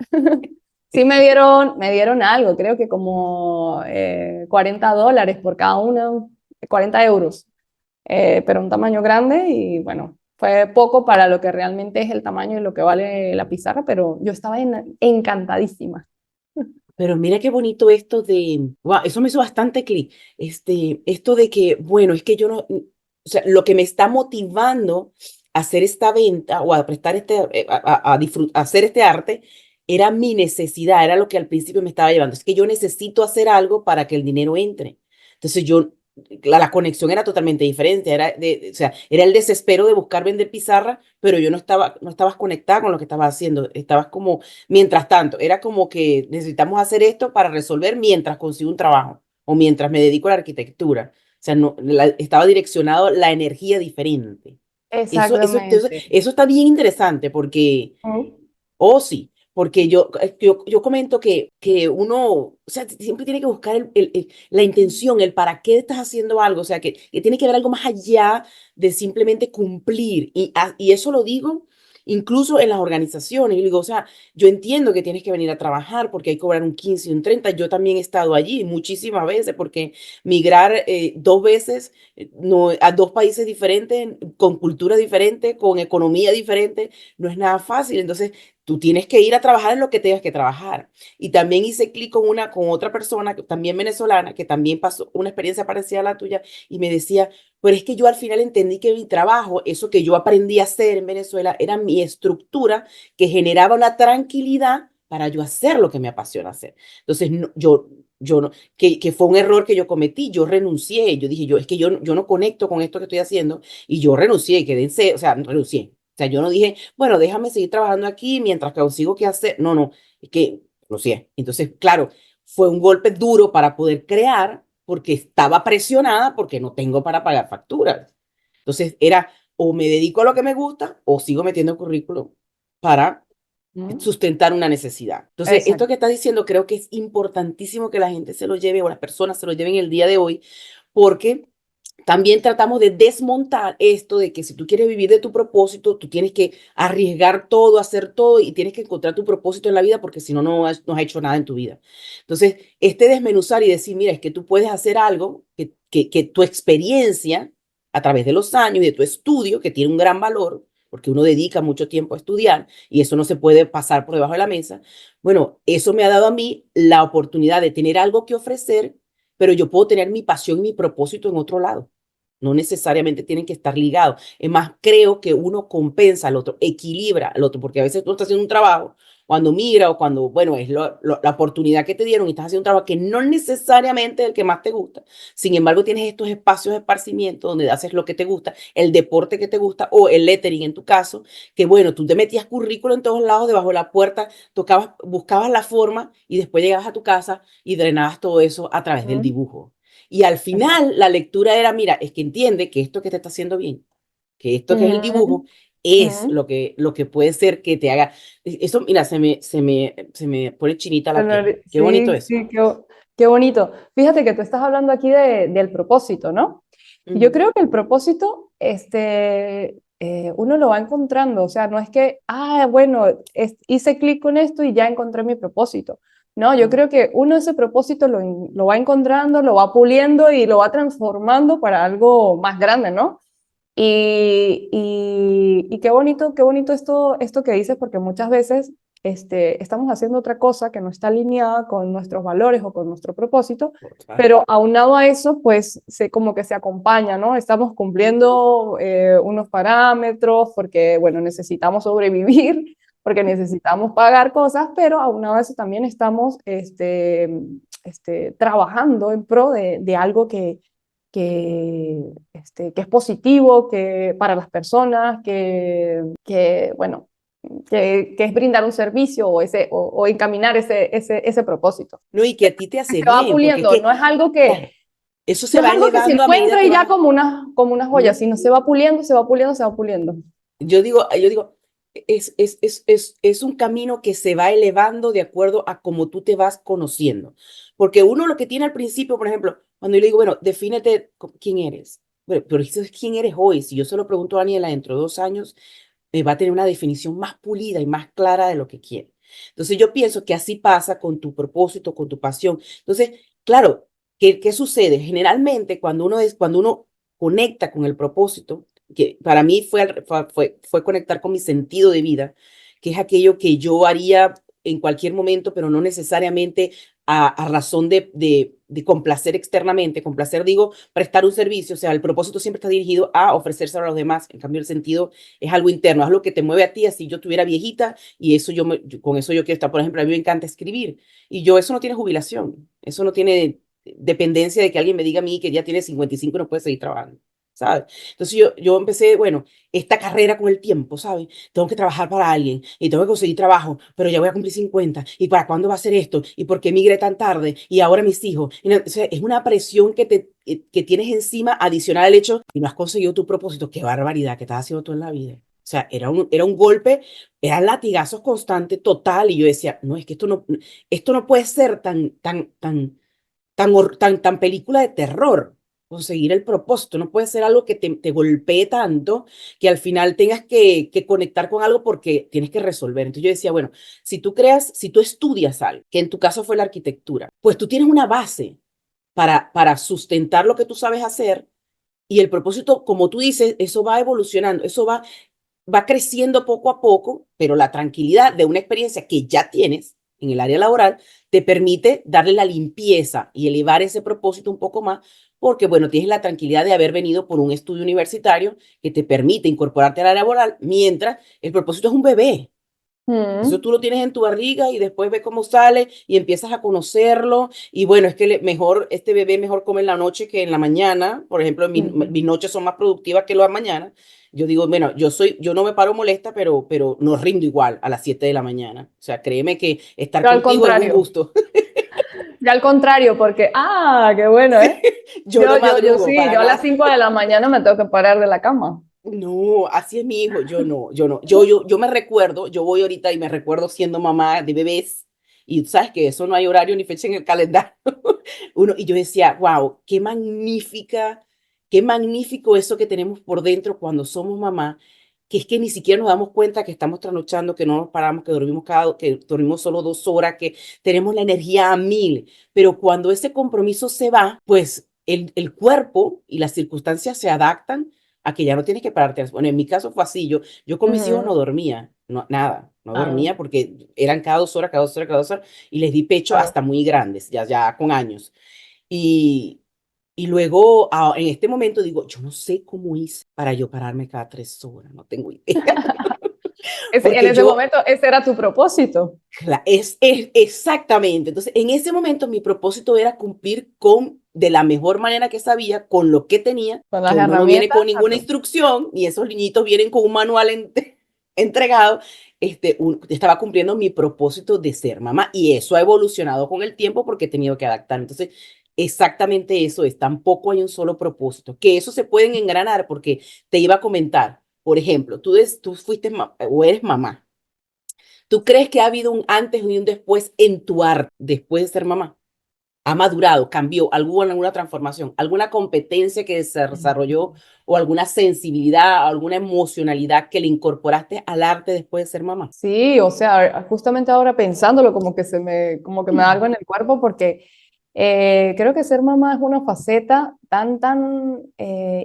Sí me dieron algo, creo que como $40 por cada una, 40 euros, pero un tamaño grande y bueno, fue poco para lo que realmente es el tamaño y lo que vale la pizarra, pero yo estaba encantadísima.
Pero mira qué bonito esto de, wow, eso me hizo bastante clic, esto de que, bueno, es que yo no, o sea, lo que me está motivando a hacer esta venta o a prestar a hacer este arte era mi necesidad, era lo que al principio me estaba llevando, es que yo necesito hacer algo para que el dinero entre. Entonces la conexión era totalmente diferente, o sea, era el desespero de buscar vender pizarra, pero yo no estabas conectada con lo que estabas haciendo, estabas como. Mientras tanto, era como que necesitamos hacer esto para resolver mientras consigo un trabajo o mientras me dedico a la arquitectura. O sea, no, estaba direccionado la energía diferente.
Exactamente.
Eso está bien interesante porque,
Mm.
oh sí, porque yo comento que uno, o sea, siempre tiene que buscar la intención, el para qué estás haciendo algo, o sea, que tiene que haber algo más allá de simplemente cumplir. Y eso lo digo incluso en las organizaciones. Yo digo, o sea, yo entiendo que tienes que venir a trabajar porque hay que cobrar un 15 y un 30. Yo también he estado allí muchísimas veces porque migrar 2 veces no, a 2 países diferentes, con culturas diferentes, con economía diferente, no es nada fácil. Entonces, tú tienes que ir a trabajar en lo que tengas que trabajar. Y también hice clic con otra persona, también venezolana, que también pasó una experiencia parecida a la tuya, y me decía, pero es que yo al final entendí que mi trabajo, eso que yo aprendí a hacer en Venezuela, era mi estructura que generaba una tranquilidad para yo hacer lo que me apasiona hacer. Entonces, yo no, que fue un error que yo cometí, yo renuncié, yo dije, es que yo no conecto con esto que estoy haciendo, y yo renuncié, quedé o sea, renuncié. O sea, yo no dije, bueno, déjame seguir trabajando aquí mientras que consigo qué hacer. No, no, es que renuncié. Entonces, claro, fue un golpe duro para poder crear porque estaba presionada porque no tengo para pagar facturas. Entonces, era o me dedico a lo que me gusta o sigo metiendo currículum para
Mm.
sustentar una necesidad. Entonces, esto
Exacto.
que estás diciendo creo que es importantísimo que la gente se lo lleve o las personas se lo lleven el día de hoy, porque también tratamos de desmontar esto de que si tú quieres vivir de tu propósito, tú tienes que arriesgar todo, hacer todo y tienes que encontrar tu propósito en la vida porque si no, no has hecho nada en tu vida. Entonces, desmenuzar y decir, mira, es que tú puedes hacer algo que tu experiencia a través de los años y de tu estudio, que tiene un gran valor, porque uno dedica mucho tiempo a estudiar y eso no se puede pasar por debajo de la mesa. Bueno, eso me ha dado a mí la oportunidad de tener algo que ofrecer, pero yo puedo tener mi pasión y mi propósito en otro lado. No necesariamente tienen que estar ligados. Es más, creo que uno compensa al otro, equilibra al otro, porque a veces tú estás haciendo un trabajo, cuando migra o cuando, bueno, es la oportunidad que te dieron y estás haciendo un trabajo que no necesariamente es el que más te gusta. Sin embargo, tienes estos espacios de esparcimiento donde haces lo que te gusta, el deporte que te gusta o el lettering en tu caso, que bueno, tú te metías currículo en todos lados, debajo de la puerta, tocabas, buscabas la forma y después llegabas a tu casa y drenabas todo eso a través del
Mm.
dibujo. Y al
Exacto.
final la lectura era, mira, es que entiende que esto que te está haciendo bien, que esto que es el dibujo,
Mm.
es
Mm.
lo que puede ser que te haga. Eso, mira, se me pone chinita la piel. Qué bonito
Sí,
eso.
sí, qué bonito. Fíjate que tú estás hablando aquí del propósito, ¿no? Y yo
Ujú.
creo que el propósito, uno lo va encontrando, o sea, no es que, bueno, hice clic con esto y ya encontré mi propósito. No, yo creo que uno ese propósito lo va encontrando, lo va puliendo y lo va transformando para algo más grande, ¿no? Y qué bonito esto que dices, porque muchas veces estamos haciendo otra cosa que no está alineada con nuestros valores o con nuestro propósito,
Claro.
pero aunado a eso, pues como que se acompaña, ¿no? Estamos cumpliendo unos parámetros porque, bueno, necesitamos sobrevivir, porque necesitamos pagar cosas, pero aunado a eso también estamos trabajando en pro de algo que es positivo que para las personas, bueno, que es brindar un servicio o encaminar ese propósito.
No, y que a ti te hace
Se va
bien, porque es
puliendo,
que,
no es algo
claro,
que,
eso
no
se
es
va
algo que se
elevando a medida
encuentra
que
y ya
vas.
como una joya,
Ujú.
sino se va puliendo, se va puliendo, se va puliendo.
Yo digo, es un camino que se va elevando de acuerdo a cómo tú te vas conociendo. Porque uno lo que tiene al principio, por ejemplo, cuando yo le digo, bueno, defínete quién eres. Bueno, pero eso es quién eres hoy. Si yo se lo pregunto a Daniela dentro de 2 años, va a tener una definición más pulida y más clara de lo que quiere. Entonces yo pienso que así pasa con tu propósito, con tu pasión. Entonces, claro, ¿qué sucede? Generalmente cuando uno conecta con el propósito, que para mí fue conectar con mi sentido de vida, que es aquello que yo haría en cualquier momento, pero no necesariamente a razón de complacer externamente. Complacer, digo, prestar un servicio, o sea, el propósito siempre está dirigido a ofrecérselo a los demás. En cambio, el sentido es algo interno, es lo que te mueve a ti, así yo tuviera viejita y eso con eso yo quiero estar. Por ejemplo, a mí me encanta escribir y eso no tiene jubilación, eso no tiene dependencia de que alguien me diga a mí que ya tiene 55 y no puede seguir trabajando, ¿sabes? Entonces yo empecé, bueno, esta carrera con el tiempo, ¿sabes? Tengo que trabajar para alguien y tengo que conseguir trabajo, pero ya voy a cumplir 50. ¿Y para cuándo va a ser esto? ¿Y por qué migré tan tarde? Y ahora mis hijos. O sea, es una presión que tienes encima adicional al hecho y no has conseguido tu propósito. Qué barbaridad que estás haciendo tú en la vida. O sea, era un golpe, eran latigazos constantes, total. Y yo decía, no, es que esto no puede ser tan película de terror. Conseguir el propósito no puede ser algo que te golpee tanto que al final tengas que conectar con algo porque tienes que resolver. Entonces yo decía, bueno, si tú estudias algo, que en tu caso fue la arquitectura, pues tú tienes una base para sustentar lo que tú sabes hacer y el propósito, como tú dices, eso va evolucionando, eso va creciendo poco a poco, pero la tranquilidad de una experiencia que ya tienes en el área laboral te permite darle la limpieza y elevar ese propósito un poco más, porque, bueno, tienes la tranquilidad de haber venido por un estudio universitario que te permite incorporarte al área laboral, mientras el propósito es un bebé. Eso
Mm,
tú lo tienes en tu barriga y después ves cómo sale y empiezas a conocerlo. Y bueno, es que este bebé mejor come en la noche que en la mañana. Por ejemplo,
mm.
mis noches son más productivas que las mañanas. Yo digo, bueno, yo no me paro molesta, pero no rindo igual a las 7 de la mañana. O sea, créeme que estar
Yo al
contigo es un
contrario,
gusto.
ya al contrario, porque, qué bueno, ¿eh?
Yo no
Yo
madrugo
sí,
para
yo a las
nada.
5 de la mañana me tengo que parar de la cama.
No, así es mi hijo, yo no, yo no. Yo me recuerdo, yo voy ahorita y me recuerdo siendo mamá de bebés y tú sabes que eso no hay horario ni fecha en el calendario. Y yo decía, wow, qué magnífico eso que tenemos por dentro cuando somos mamá, que es que ni siquiera nos damos cuenta que estamos trasnochando, que no nos paramos, que dormimos solo 2 horas, que tenemos la energía a mil. Pero cuando ese compromiso se va, pues el cuerpo y las circunstancias se adaptan a que ya no tienes que pararte. Bueno, en mi caso fue así. Yo con mis hijos no
Ujú.
dormía, no, nada, no
Ah,
dormía porque eran cada 2 horas, cada 2 horas, cada 2 horas, y les di pecho
claro.
hasta muy grandes, ya con años. Y, y luego, en este momento digo, yo no sé cómo hice para yo pararme cada 3 horas, no tengo idea.
En
Porque
ese momento, ese era tu propósito,
es exactamente. Entonces, en ese momento mi propósito era cumplir de la mejor manera que sabía, con lo que tenía,
con
que
las
uno no viene
herramientas.
con ninguna instrucción, y esos niñitos vienen con un manual entregado. Estaba cumpliendo mi propósito de ser mamá, y eso ha evolucionado con el tiempo porque he tenido que adaptar. Entonces, exactamente eso es, tampoco hay un solo propósito, que eso se pueden engranar porque te iba a comentar, por ejemplo, tú fuiste o eres mamá. ¿Tú crees que ha habido un antes y un después en tu arte después de ser mamá? ¿Ha madurado, cambió, alguna transformación, alguna competencia que se desarrolló o alguna sensibilidad, alguna emocionalidad que le incorporaste al arte después de ser mamá?
Sí, o sea, justamente ahora pensándolo, como que me da algo en el cuerpo, porque creo que ser mamá es una faceta tan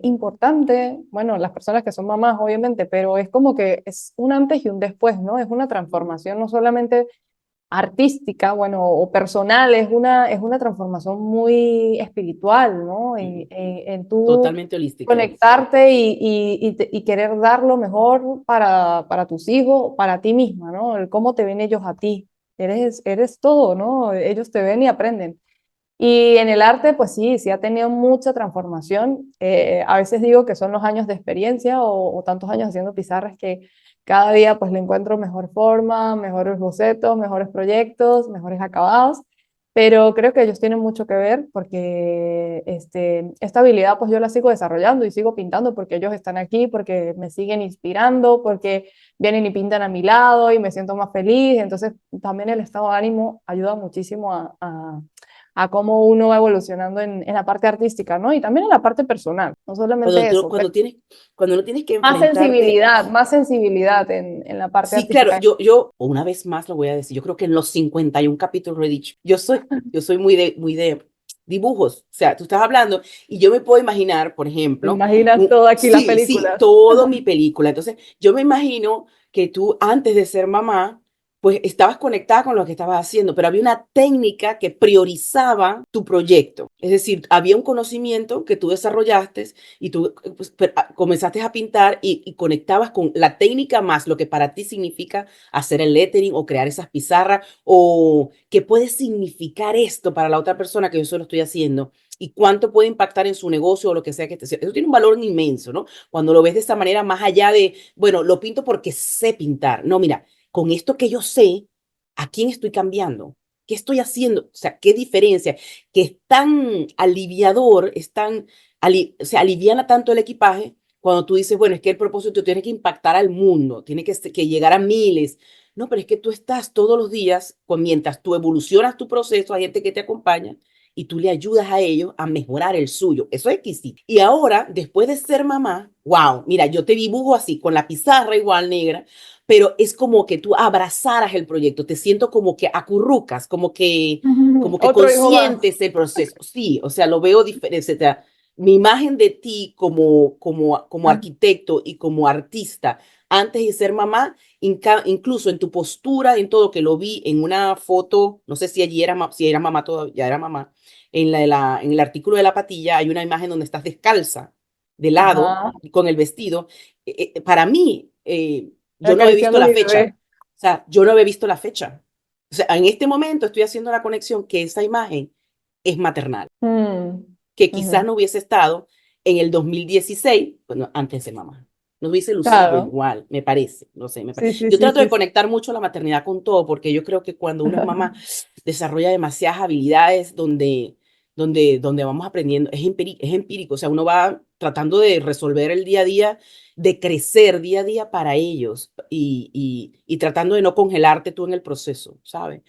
importante. Bueno, las personas que son mamás, obviamente, pero es como que es un antes y un después, ¿no? Es una transformación no solamente artística, bueno, o personal, es una transformación muy espiritual, ¿no?
Ujú.
En tú
Totalmente holística es.
conectarte y querer dar lo mejor para tus hijos, para ti misma, ¿no? El cómo te ven ellos a ti. Eres todo, ¿no? Ellos te ven y aprenden. Y en el arte, pues sí, sí ha tenido mucha transformación. A veces digo que son los años de experiencia o tantos años haciendo pizarras cada día pues le encuentro mejor forma, mejores bocetos, mejores proyectos, mejores acabados, pero creo que ellos tienen mucho que ver porque esta habilidad pues yo la sigo desarrollando y sigo pintando porque ellos están aquí, porque me siguen inspirando, porque vienen y pintan a mi lado y me siento más feliz, entonces también el estado de ánimo ayuda muchísimo a cómo uno va evolucionando en la parte artística, ¿no? Y también en la parte personal, no solamente eso, pero
Cuando no tienes que enfrentarte.
más sensibilidad en la parte
Sí, claro,
artística.
yo una vez más lo voy a decir, yo creo que en los 51 capítulos lo he dicho, yo soy muy de dibujos, o sea, tú estás hablando y yo me puedo imaginar, por
Te
ejemplo,
imaginas toda aquí la
sí,
película.
todo mi película, entonces yo me imagino que tú antes de ser mamá, pues estabas conectada con lo que estabas haciendo, pero había una técnica que priorizaba tu proyecto, es decir, había un conocimiento que tú desarrollaste y tú pues, comenzaste a pintar y conectabas con la técnica más lo que para ti significa hacer el lettering o crear esas pizarras o qué puede significar esto para la otra persona que yo solo estoy haciendo y cuánto puede impactar en su negocio o lo que sea que esté haciendo. Eso tiene un valor inmenso, ¿no? Cuando lo ves de esta manera, más allá de, bueno, lo pinto porque sé pintar. No, mira, con esto que yo sé, ¿a quién estoy cambiando? ¿Qué estoy haciendo? O sea, ¿qué diferencia? Que es tan aliviador, o sea, aliviana tanto el equipaje cuando tú dices, bueno, es que el propósito tiene que impactar al mundo, tiene que llegar a miles. No, pero es que tú estás todos los días, mientras tú evolucionas tu proceso, hay gente que te acompaña y tú le ayudas a ellos a mejorar el suyo. Eso es exquisito. Y ahora, después de ser mamá, wow, mira, yo te dibujo así, con la pizarra igual negra, pero es como que tú abrazaras el proyecto, te siento como que acurrucas, como que
Otro hijo más.
consientes el proceso. Sí, o sea, lo veo diferente. O sea, mi imagen de ti como
Ah,
arquitecto y como artista antes de ser mamá, incluso en tu postura, en todo, que lo vi en una foto, no sé si allí si era mamá todavía, ya era mamá, en el artículo de la patilla hay una imagen donde estás descalza, de lado,
ajá,
con el vestido. Para mí, yo no había visto
acariciando a
la
mi
fecha.
bebé.
O sea, yo no había visto la fecha. O sea, en este momento estoy haciendo la conexión que esa imagen es maternal,
Mm,
que quizás
ujú.
no hubiese estado en el 2016, bueno, antes de mamá. No hubiese lucido
Claro,
igual, me parece, no sé, me
sí,
parece.
sí,
Yo
sí,
trato de
sí, sí.
conectar mucho la maternidad con todo, porque yo creo que cuando uno es mamá, desarrolla demasiadas habilidades donde vamos aprendiendo, es empírico, o sea, uno va tratando de resolver el día a día, de crecer día a día para ellos y tratando de no congelarte tú en el proceso, ¿sabes?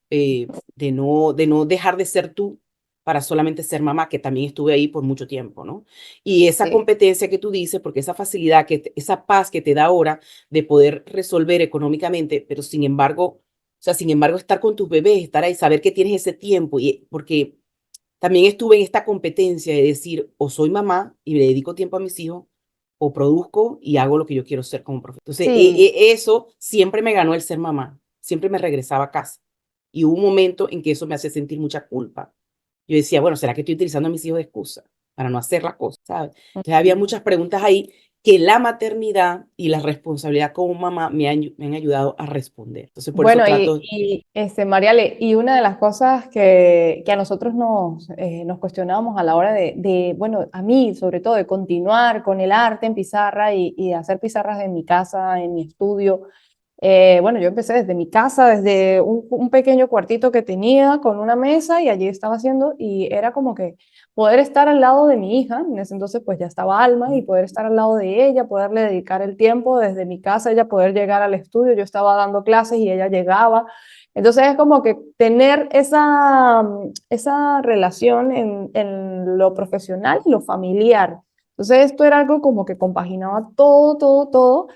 De no dejar de ser tú para solamente ser mamá, que también estuve ahí por mucho tiempo, ¿no? Y esa
Sí.
competencia que tú dices, porque esa facilidad, esa paz que te da ahora de poder resolver económicamente, pero sin embargo, o sea, sin embargo, estar con tus bebés, estar ahí, saber que tienes ese tiempo, y porque también estuve en esta competencia de decir, o soy mamá y le dedico tiempo a mis hijos, o produzco y hago lo que yo quiero ser como profesor. Entonces,
Sí,
eso siempre me ganó el ser mamá, siempre me regresaba a casa. Y hubo un momento en que eso me hace sentir mucha culpa. Yo decía, bueno, ¿será que estoy utilizando a mis hijos de excusa para no hacer las cosas, ¿sabes? Entonces había
ujú.
muchas preguntas ahí que la maternidad y la responsabilidad como mamá me han ayudado a responder. Entonces por eso
Bueno,
trato.
Mariale, y una de las cosas que a nosotros nos cuestionábamos a la hora bueno, a mí sobre todo, de continuar con el arte en pizarra y de hacer pizarras en mi casa, en mi estudio. Bueno, yo empecé desde mi casa, desde un pequeño cuartito que tenía con una mesa y allí estaba haciendo y era como que poder estar al lado de mi hija, en ese entonces pues ya estaba Alma y poder estar al lado de ella, poderle dedicar el tiempo desde mi casa, ella poder llegar al estudio, yo estaba dando clases y ella llegaba. Entonces es como que tener esa relación en lo profesional y lo familiar. Entonces esto era algo como que compaginaba todo, todo, todo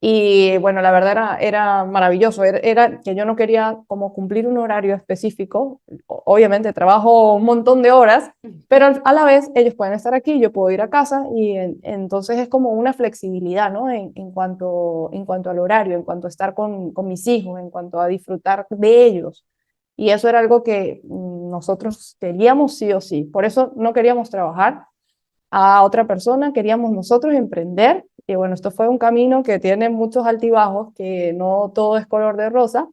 y bueno, la verdad era maravilloso. Era que yo no quería como cumplir un horario específico. Obviamente trabajo un montón de horas, pero a la vez ellos pueden estar aquí, yo puedo ir a casa y entonces es como una flexibilidad, ¿no? En cuanto al horario, en cuanto a estar con mis hijos, en cuanto a disfrutar de ellos. Y eso era algo que nosotros queríamos sí o sí. Por eso no queríamos trabajar a otra persona, queríamos nosotros emprender. Y bueno, esto fue un camino que tiene muchos altibajos, que no todo es color de rosa,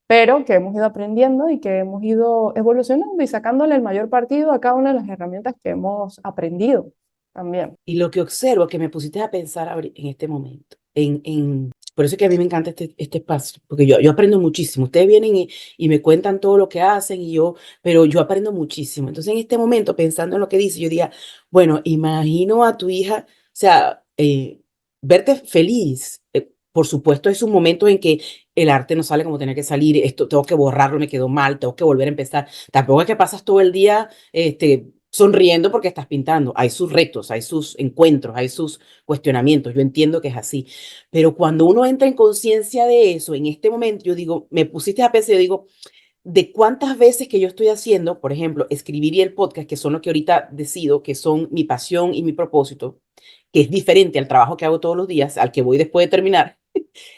pero que hemos ido aprendiendo y que hemos ido evolucionando y sacándole el mayor partido a cada una de las herramientas que hemos aprendido también.
Y lo que observo, que me pusiste a pensar en este momento, Por eso es que a mí me encanta este espacio, porque yo aprendo muchísimo. Ustedes vienen y me cuentan todo lo que hacen, pero yo aprendo muchísimo. Entonces, en este momento, pensando en lo que dice, yo diría, bueno, imagino a tu hija, o sea, verte feliz. Por supuesto, es un momento en que el arte no sale como tenía que salir, esto tengo que borrarlo, me quedó mal, tengo que volver a empezar. Tampoco es que pasas todo el día sonriendo porque estás pintando. Hay sus retos, hay sus encuentros, hay sus cuestionamientos. Yo entiendo que es así. Pero cuando uno entra en conciencia de eso, en este momento, yo digo, me pusiste a pensar, yo digo, de cuántas veces que yo estoy haciendo, por ejemplo, escribir y el podcast, que son lo que ahorita decido, que son mi pasión y mi propósito, que es diferente al trabajo que hago todos los días, al que voy después de terminar.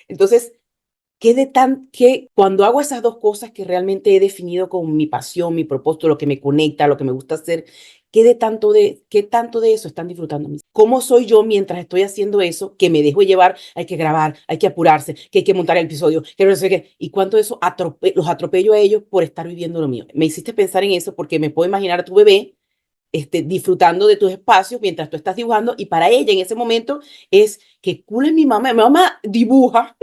Entonces, que cuando hago esas dos cosas que realmente he definido como mi pasión, mi propósito, lo que me conecta, lo que me gusta hacer, qué tanto de eso están disfrutando mis? ¿Cómo soy yo mientras estoy haciendo eso? Que me dejo llevar, hay que grabar, hay que apurarse, que hay que montar el episodio, que no sé qué. ¿Y cuánto de eso los atropello a ellos por estar viviendo lo mío? Me hiciste pensar en eso porque me puedo imaginar a tu bebé disfrutando de tus espacios mientras tú estás dibujando y para ella en ese momento es que cool es mi mamá dibuja.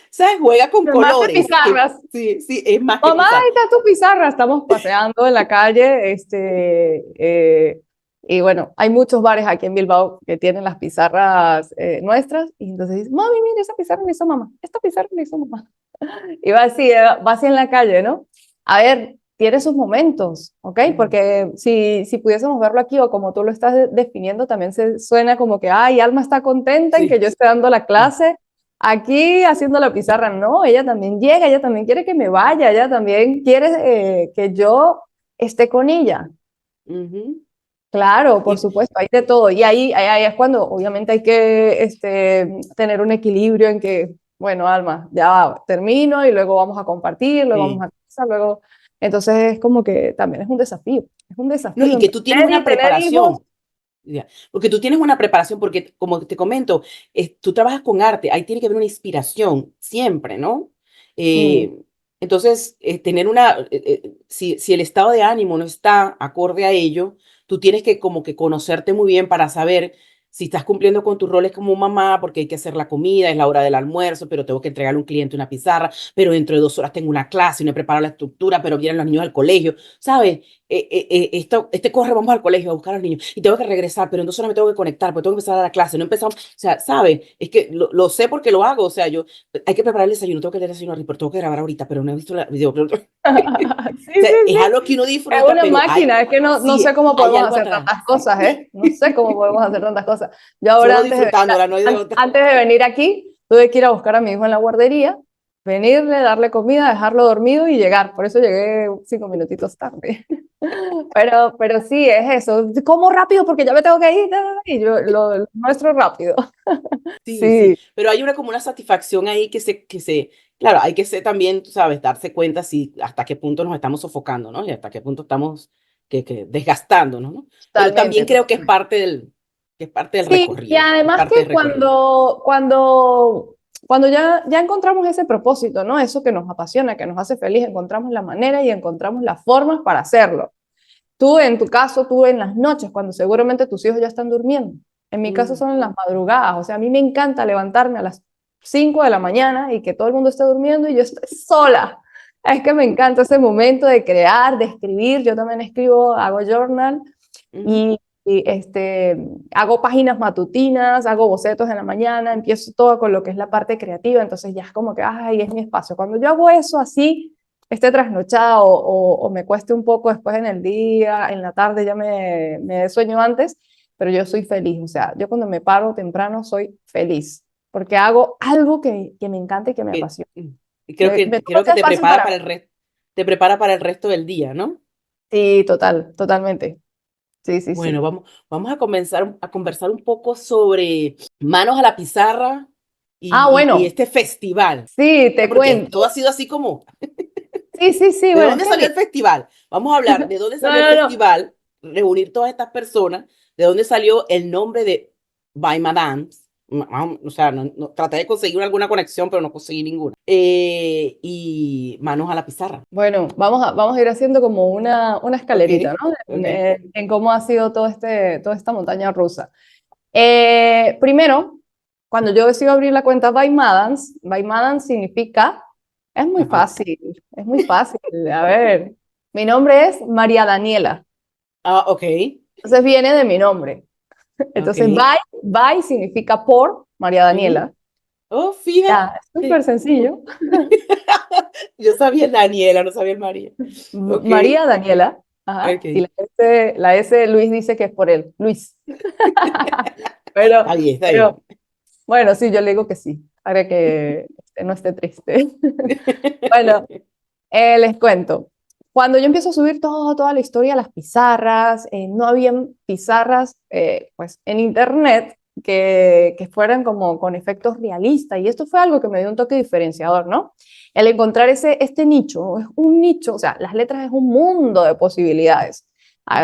¿Sabes? Juega con
Más que
colores.
pizarras.
Sí, sí, es más que
Mamá, ahí
pizarra.
está tu pizarra. Estamos paseando en la calle, y bueno, hay muchos bares aquí en Bilbao que tienen las pizarras nuestras, y entonces dices, mami, mira, esa pizarra me hizo mamá, esta pizarra me hizo mamá. Y va así en la calle, ¿no? A ver, tiene sus momentos, ¿ok? Porque si pudiésemos verlo aquí, o como tú lo estás definiendo, también se suena como que, ay, Alma está contenta en que
Sí.
yo esté dando la clase aquí haciendo la pizarra. No, ella también llega, ella también quiere que me vaya, ella también quiere que yo esté con ella.
Ujú.
Claro, por
Y,
supuesto, hay de todo. Y ahí es cuando obviamente hay que tener un equilibrio en que, bueno, Alma, ya termino y luego vamos a compartir, luego vamos
sí.
a casa, luego... Entonces es como que también es un
No,
desafío
y que tú tienes
emprender y
una
tener hijos.
preparación. Ya, porque tú tienes una preparación, porque como te comento, tú trabajas con arte, ahí tiene que haber una inspiración, siempre, ¿no?
Mm.
Eh, entonces, si el estado de ánimo no está acorde a ello, tú tienes que como que conocerte muy bien para saber si estás cumpliendo con tus roles como mamá, porque hay que hacer la comida, es la hora del almuerzo, pero tengo que entregarle a un cliente una pizarra, pero dentro de 2 horas tengo una clase y no he preparado la estructura, pero vienen los niños al colegio, ¿sabes? Corre, vamos al colegio a buscar a los niños y tengo que regresar, pero en 2 horas me tengo que conectar, porque tengo que empezar a la clase, no empezamos, o sea, ¿sabes? Es que lo sé porque lo hago, o sea, hay que preparar el desayuno, tengo que leer el desayuno, pero tengo que grabar ahorita, pero no he visto la video,
Sí,
o sea,
sí,
es
sí.
algo que uno
Es
disfruta,
una
pero
máquina, es que no sé
sí,
cómo
hay
podemos
algo
hacer
atrás,
tantas cosas, ¿eh? No sé cómo podemos hacer tantas cosas. Yo ahora,
solo disfrutándola, no hay de otra.
antes de venir aquí, tuve que ir a buscar a mi hijo en la guardería, venirle, darle comida, dejarlo dormido y llegar. Por eso llegué 5 minutitos tarde. Pero sí, es eso. ¿Cómo rápido? Porque ya me tengo que ir. Y yo lo muestro rápido.
Sí, sí,
Sí,
pero hay como una satisfacción ahí claro, hay que ser también, tú sabes, darse cuenta si hasta qué punto nos estamos sofocando, ¿no? Y hasta qué punto estamos que desgastándonos, ¿no? Pero también
totalmente.
creo que es parte del
Sí, y
recorrido, es
además
parte del
que
recorrido.
cuando ya encontramos ese propósito, ¿no? Eso que nos apasiona, que nos hace feliz, encontramos la manera y encontramos las formas para hacerlo. Tú, en tu caso, tú en las noches, cuando seguramente tus hijos ya están durmiendo. En mi caso
Mm,
son en las madrugadas. O sea, a mí me encanta levantarme a las 5 de la mañana y que todo el mundo esté durmiendo y yo estoy sola. Es que me encanta ese momento de crear, de escribir. Yo también escribo, hago journal
ujú.
y, hago páginas matutinas, hago bocetos en la mañana, empiezo todo con lo que es la parte creativa. Entonces ya es como que, ay, es mi espacio. Cuando yo hago eso así, esté trasnochada o me cueste un poco después en el día, en la tarde ya me dé sueño antes, pero yo soy feliz. O sea, yo cuando me paro temprano soy feliz, porque hago algo que me encanta y que me
Que-
apasiona.
mm, y creo
Me
que,
tomo
creo que
ese espacio para mí.
te prepara para el resto del día, ¿no?
Sí, totalmente. Sí, sí,
Bueno,
sí.
vamos a comenzar a conversar un poco sobre Manos a la Pizarra
Ah,
y
bueno,
este festival,
sí, te
porque todo ha
cuento.
sido así como,
Sí, sí, sí,
¿de
bueno, es
dónde
que
salió el festival? Vamos a hablar de dónde
no,
salió el
no, no.
festival, reunir todas estas personas, de dónde salió el nombre de By Madams. O sea, traté de conseguir alguna conexión, pero no conseguí ninguna. Y Manos a la Pizarra.
Bueno, vamos a ir haciendo como una
Ok,
escalerita, ¿no? En,
ok.
en cómo ha sido toda esta montaña rusa. Primero, cuando yo decido abrir la cuenta By Madans significa, es muy fácil, es muy fácil. A ver, mi nombre es María Daniela.
Ok.
Entonces viene de mi nombre. Entonces,
Ok.
by significa por María Daniela.
Oh, fíjate.
Ya, es súper sencillo.
Yo sabía Daniela, no sabía el María. Ok.
María Daniela. Ajá. Y
Ok.
la S Luis dice que es por él. Luis. Pero,
Está bien, está bien.
pero, bueno, sí, yo le digo que sí, para que no esté triste. Bueno, les cuento. Cuando yo empiezo a subir toda la historia a las pizarras, no habían pizarras pues, en internet que fueran como con efectos realistas, y esto fue algo que me dio un toque diferenciador, ¿no? El encontrar este nicho, es un nicho, o sea, las letras es un mundo de posibilidades.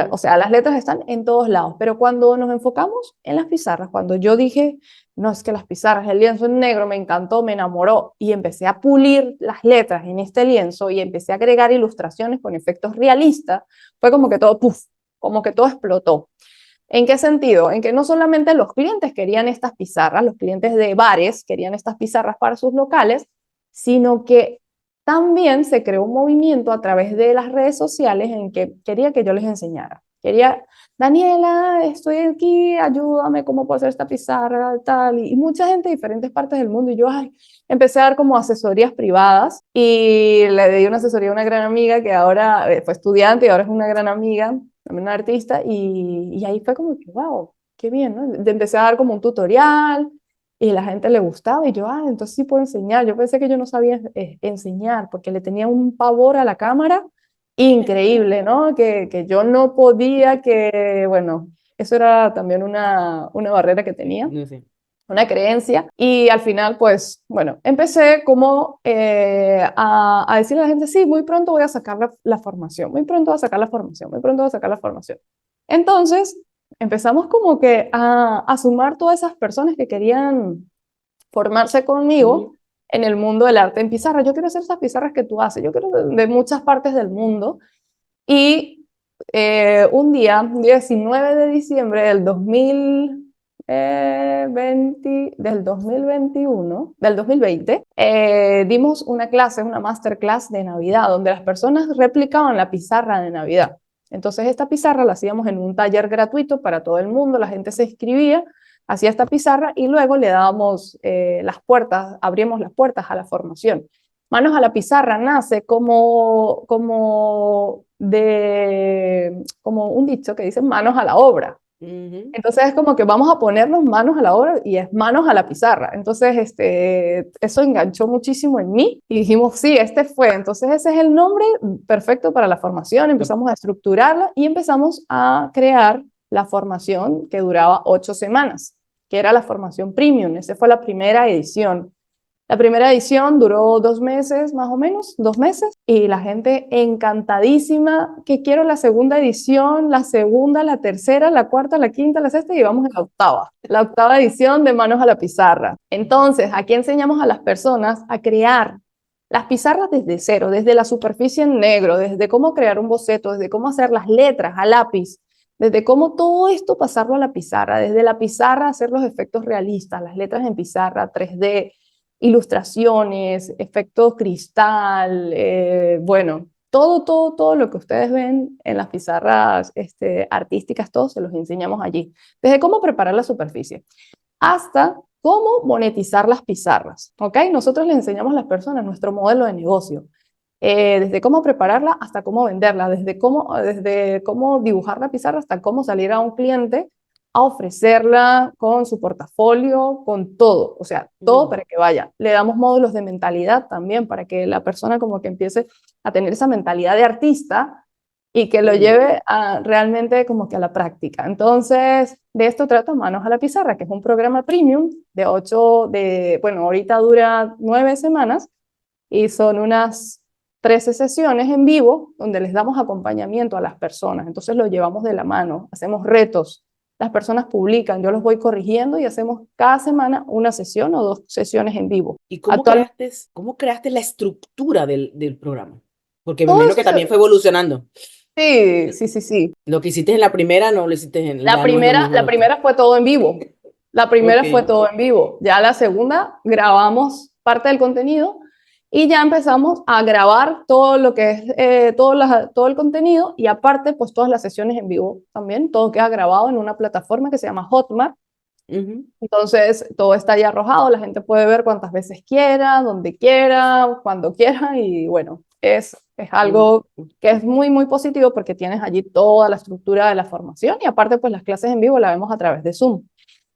O sea, las letras están en todos lados, pero cuando nos enfocamos en las pizarras, cuando yo dije, no, es que las pizarras, el lienzo en negro me encantó, me enamoró, y empecé a pulir las letras en este lienzo y empecé a agregar ilustraciones con efectos realistas, fue como que todo, puff, como que todo explotó. ¿En qué sentido? En que no solamente los clientes querían estas pizarras, los clientes de bares querían estas pizarras para sus locales, sino que también se creó un movimiento a través de las redes sociales en que quería que yo les enseñara. Quería, Daniela, estoy aquí, ayúdame, ¿cómo puedo hacer esta pizarra? Tal. Y mucha gente de diferentes partes del mundo. Y yo empecé a dar como asesorías privadas y le di una asesoría a una gran amiga que ahora fue estudiante y ahora es una gran amiga, también una artista. Y ahí fue como que, wow, qué bien, ¿no? Empecé a dar como un tutorial y la gente le gustaba y yo, entonces sí puedo enseñar. Yo pensé que yo no sabía enseñar porque le tenía un pavor a la cámara increíble, ¿no? Que yo no podía, que bueno, eso era también una barrera que tenía,
No sé.
una creencia. Y al final, pues, bueno, empecé como a decirle a la gente, sí, muy pronto voy a sacar la formación, muy pronto voy a sacar la formación, muy pronto voy a sacar la formación. Entonces, empezamos como que a sumar todas esas personas que querían formarse conmigo en el mundo del arte en pizarra. Yo quiero hacer esas pizarras que tú haces, yo quiero de muchas partes del mundo. Y un día 19 de diciembre del 2020, dimos una clase, una masterclass de Navidad, donde las personas replicaban la pizarra de Navidad. Entonces esta pizarra la hacíamos en un taller gratuito para todo el mundo, la gente se inscribía, hacía esta pizarra y luego le dábamos las puertas, abríamos las puertas a la formación. Manos a la pizarra nace como un dicho que dice manos a la obra. Entonces es como que vamos a ponernos manos a la obra y es manos a la pizarra. Entonces eso enganchó muchísimo en mí y dijimos, sí, este fue. Entonces ese es el nombre perfecto para la formación. Empezamos a estructurarla y empezamos a crear la formación que duraba 8 semanas, que era la formación premium. Esa fue la primera edición. La primera edición duró 2 meses, más o menos, 2 meses, y la gente encantadísima, que quiero la segunda edición, la segunda, la tercera, la cuarta, la quinta, la sexta, y vamos a la octava edición de Manos a la Pizarra. Entonces, aquí enseñamos a las personas a crear las pizarras desde cero, desde la superficie en negro, desde cómo crear un boceto, desde cómo hacer las letras a lápiz, desde cómo todo esto pasarlo a la pizarra, desde la pizarra hacer los efectos realistas, las letras en pizarra, 3D, ilustraciones, efecto cristal, bueno, todo lo que ustedes ven en las pizarras artísticas, todos se los enseñamos allí. Desde cómo preparar la superficie hasta cómo monetizar las pizarras, ¿ok? Nosotros les enseñamos a las personas nuestro modelo de negocio, desde cómo prepararla hasta cómo venderla, desde cómo dibujar la pizarra hasta cómo salir a un cliente a ofrecerla con su portafolio, con todo, o sea, todo para que vaya. Le damos módulos de mentalidad también para que la persona como que empiece a tener esa mentalidad de artista y que lo lleve realmente como que a la práctica. Entonces, de esto trata Manos a la Pizarra, que es un programa premium bueno, ahorita dura 9 semanas y son unas 13 sesiones en vivo donde les damos acompañamiento a las personas. Entonces lo llevamos de la mano, hacemos retos, las personas publican, yo los voy corrigiendo y hacemos cada semana una sesión o 2 sesiones en vivo.
¿Y cómo creaste la estructura del programa? Porque me
Todo
imagino
eso
que también fue evolucionando.
sí.
Lo que hiciste en la primera no lo hiciste
La
ya no es lo mismo en
primera
la otra.
fue todo en vivo. La primera fue
Ok.
todo en vivo. Ya la segunda grabamos parte del contenido y ya empezamos a grabar todo lo que es todo el contenido y aparte pues todas las sesiones en vivo también. Todo queda grabado en una plataforma que se llama Hotmart.
Ujú.
Entonces todo está ya arrojado, la gente puede ver cuantas veces quiera, donde quiera, cuando quiera y bueno, es
Mm.
algo que es muy, muy positivo porque tienes allí toda la estructura de la formación y aparte pues las clases en vivo las vemos a través de Zoom.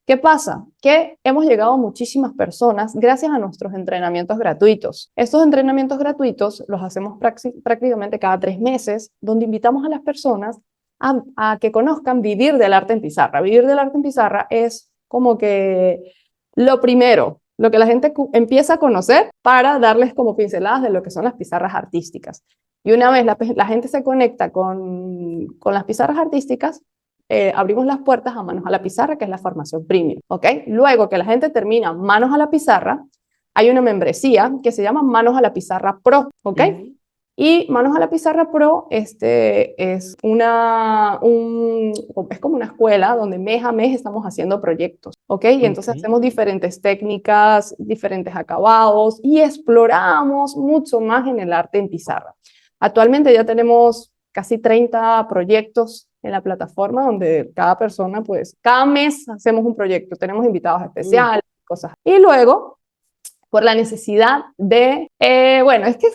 ¿Qué pasa? Que hemos llegado a muchísimas personas gracias a nuestros entrenamientos gratuitos. Estos entrenamientos gratuitos los hacemos prácticamente cada 3 meses, donde invitamos a las personas a que conozcan vivir del arte en pizarra. Vivir del arte en pizarra es como que lo primero, lo que la gente empieza a conocer para darles como pinceladas de lo que son las pizarras artísticas. Y una vez la gente se conecta con las pizarras artísticas, abrimos las puertas a Manos a la Pizarra, que es la formación premium, ¿ok? Luego que la gente termina Manos a la Pizarra, hay una membresía que se llama Manos a la Pizarra Pro, ¿ok?
Ujú.
Y Manos a la Pizarra Pro es es como una escuela donde mes a mes estamos haciendo proyectos, ¿ok? Y
Ok.
entonces hacemos diferentes técnicas, diferentes acabados y exploramos mucho más en el arte en pizarra. Actualmente ya tenemos casi 30 proyectos en la plataforma donde cada persona, pues, cada mes hacemos un proyecto, tenemos invitados
Mm.
especiales, cosas. Y luego, por la necesidad de, bueno, es que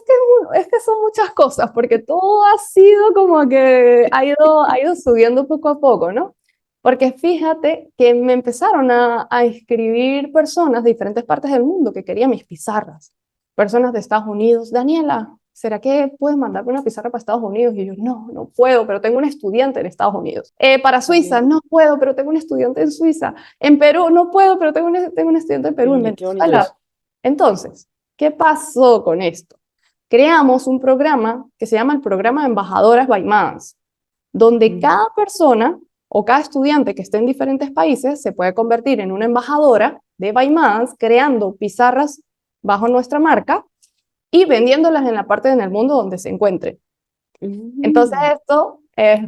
son muchas cosas, porque todo ha sido como que ha ido subiendo poco a poco, ¿no? Porque fíjate que me empezaron a escribir personas de diferentes partes del mundo que querían mis pizarras. Personas de Estados Unidos, Daniela, ¿será que puedes mandarme una pizarra para Estados Unidos? Y yo, no, no puedo, pero tengo un estudiante en Estados Unidos. Para Suiza,
Ok.
no puedo, pero tengo un estudiante en Suiza. En Perú, no puedo, pero tengo un estudiante en Perú. En
Oye, qué bonito eso.
Venezuela. Entonces, ¿qué pasó con esto? Creamos un programa que se llama el Programa de Embajadoras by MANS, donde
Mm.
cada persona o cada estudiante que esté en diferentes países se puede convertir en una embajadora de by MANS, creando pizarras bajo nuestra marca y vendiéndolas en la parte en el mundo donde se encuentre. Entonces
Mm.
esto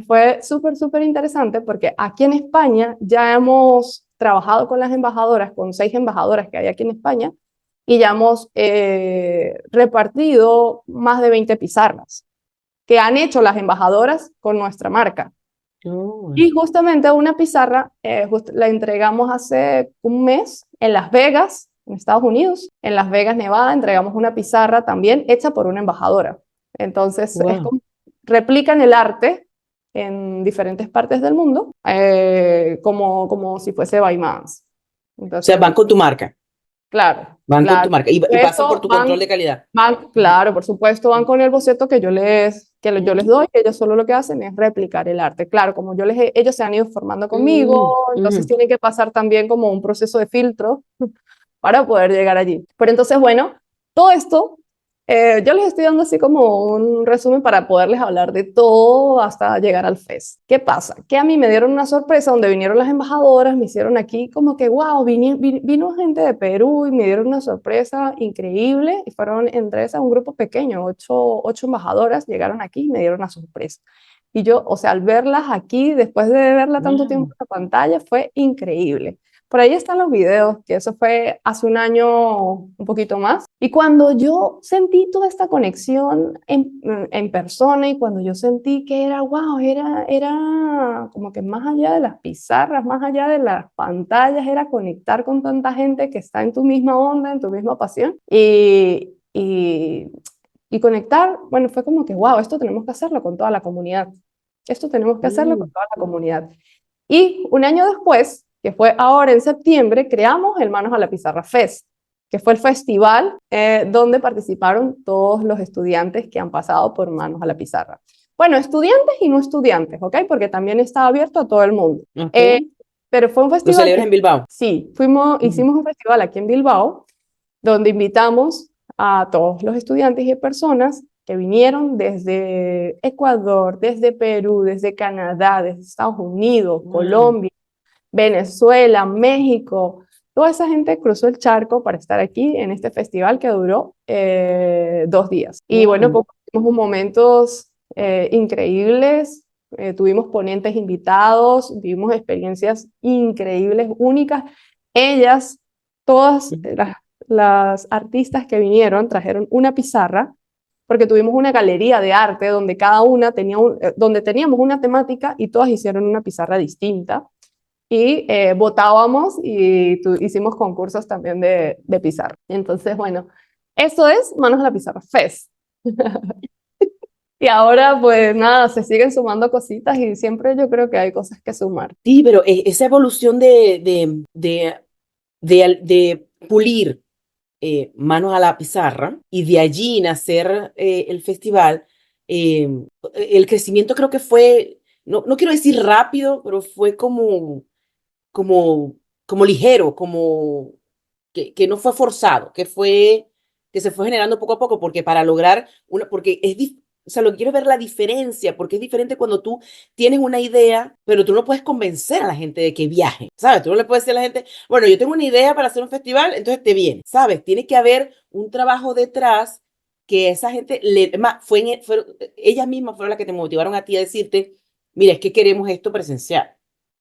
fue súper, súper interesante porque aquí en España ya hemos trabajado con las embajadoras, con 6 embajadoras que hay aquí en España, y ya hemos repartido más de 20 pizarras que han hecho las embajadoras con nuestra marca.
Oh.
Y justamente una pizarra la entregamos hace un mes en Las Vegas, en Estados Unidos. En Las Vegas, Nevada, entregamos una pizarra también hecha por una embajadora. Entonces, es
Wow.
como replican el arte en diferentes partes del mundo, como si fuese by Mans.
O sea,
Entonces,
van con tu marca.
claro,
Van con tu
claro.
marca y pasan por
Eso
tu control de calidad.
claro, por supuesto, van con el boceto que yo les
Ujú.
doy, que ellos solo lo que hacen es replicar el arte. Claro, como ellos se han ido formando
Mm.
conmigo, entonces
Ujú.
tienen que pasar también como un proceso de filtro para poder llegar allí. Pero entonces, bueno, todo esto, yo les estoy dando así como un resumen para poderles hablar de todo hasta llegar al FES. ¿Qué pasa? Que a mí me dieron una sorpresa donde vinieron las embajadoras, me hicieron aquí como que, wow, vino gente de Perú y me dieron una sorpresa increíble y fueron entre esas un grupo pequeño, ocho embajadoras llegaron aquí y me dieron una sorpresa. Y yo, o sea, al verlas aquí, después de verla tanto tiempo
Wow.
en la pantalla, fue increíble. Por ahí están los videos, que eso fue hace un año, un poquito más. Y cuando yo sentí toda esta conexión en persona y cuando yo sentí que era, wow, era como que más allá de las pizarras, más allá de las pantallas, era conectar con tanta gente que está en tu misma onda, en tu misma pasión. Y conectar, bueno, fue como que, wow, esto tenemos que hacerlo con toda la comunidad. Esto tenemos que hacerlo con
Mm.
toda la comunidad. Y un año después, que fue ahora en septiembre, creamos el Manos a la Pizarra Fest, que fue el festival donde participaron todos los estudiantes que han pasado por Manos a la Pizarra. Bueno, estudiantes y no estudiantes, ¿ok? Porque también está abierto a todo el mundo.
Ok.
Pero fue un
¿Lo
festival
celebras
que
en Bilbao?
sí,
Ujú.
hicimos un festival aquí en Bilbao, donde invitamos a todos los estudiantes y personas que vinieron desde Ecuador, desde Perú, desde Canadá, desde Estados Unidos,
Wow.
Colombia, Venezuela, México. Toda esa gente cruzó el charco para estar aquí en este festival que duró 2 días. Y bueno,
Wow.
compartimos momentos increíbles, tuvimos ponentes invitados, vivimos experiencias increíbles, únicas. Ellas, todas
Ujú.
las artistas que vinieron trajeron una pizarra porque tuvimos una galería de arte donde cada una tenía donde teníamos una temática y todas hicieron una pizarra distinta y votábamos y hicimos concursos también de pizarra. Entonces, bueno, eso es Manos a la Pizarra Fest. Y ahora, pues nada, se siguen sumando cositas y siempre yo creo que hay cosas que sumar.
Sí, pero esa evolución de pulir manos a la pizarra y de allí nacer el festival, eh, el crecimiento creo que fue, no quiero decir rápido, pero fue como, como ligero, como que no fue forzado, que se fue generando poco a poco, porque para lograr porque o sea, lo que quiero es ver la diferencia, porque es diferente cuando tú tienes una idea, pero tú no puedes convencer a la gente de que viaje, ¿sabes? Tú no le puedes decir a la gente, bueno, yo tengo una idea para hacer un festival, entonces te viene, ¿sabes? Tiene que haber un trabajo detrás que esa gente, ellas mismas fueron las que te motivaron a ti a decirte, mira, es que queremos esto presencial.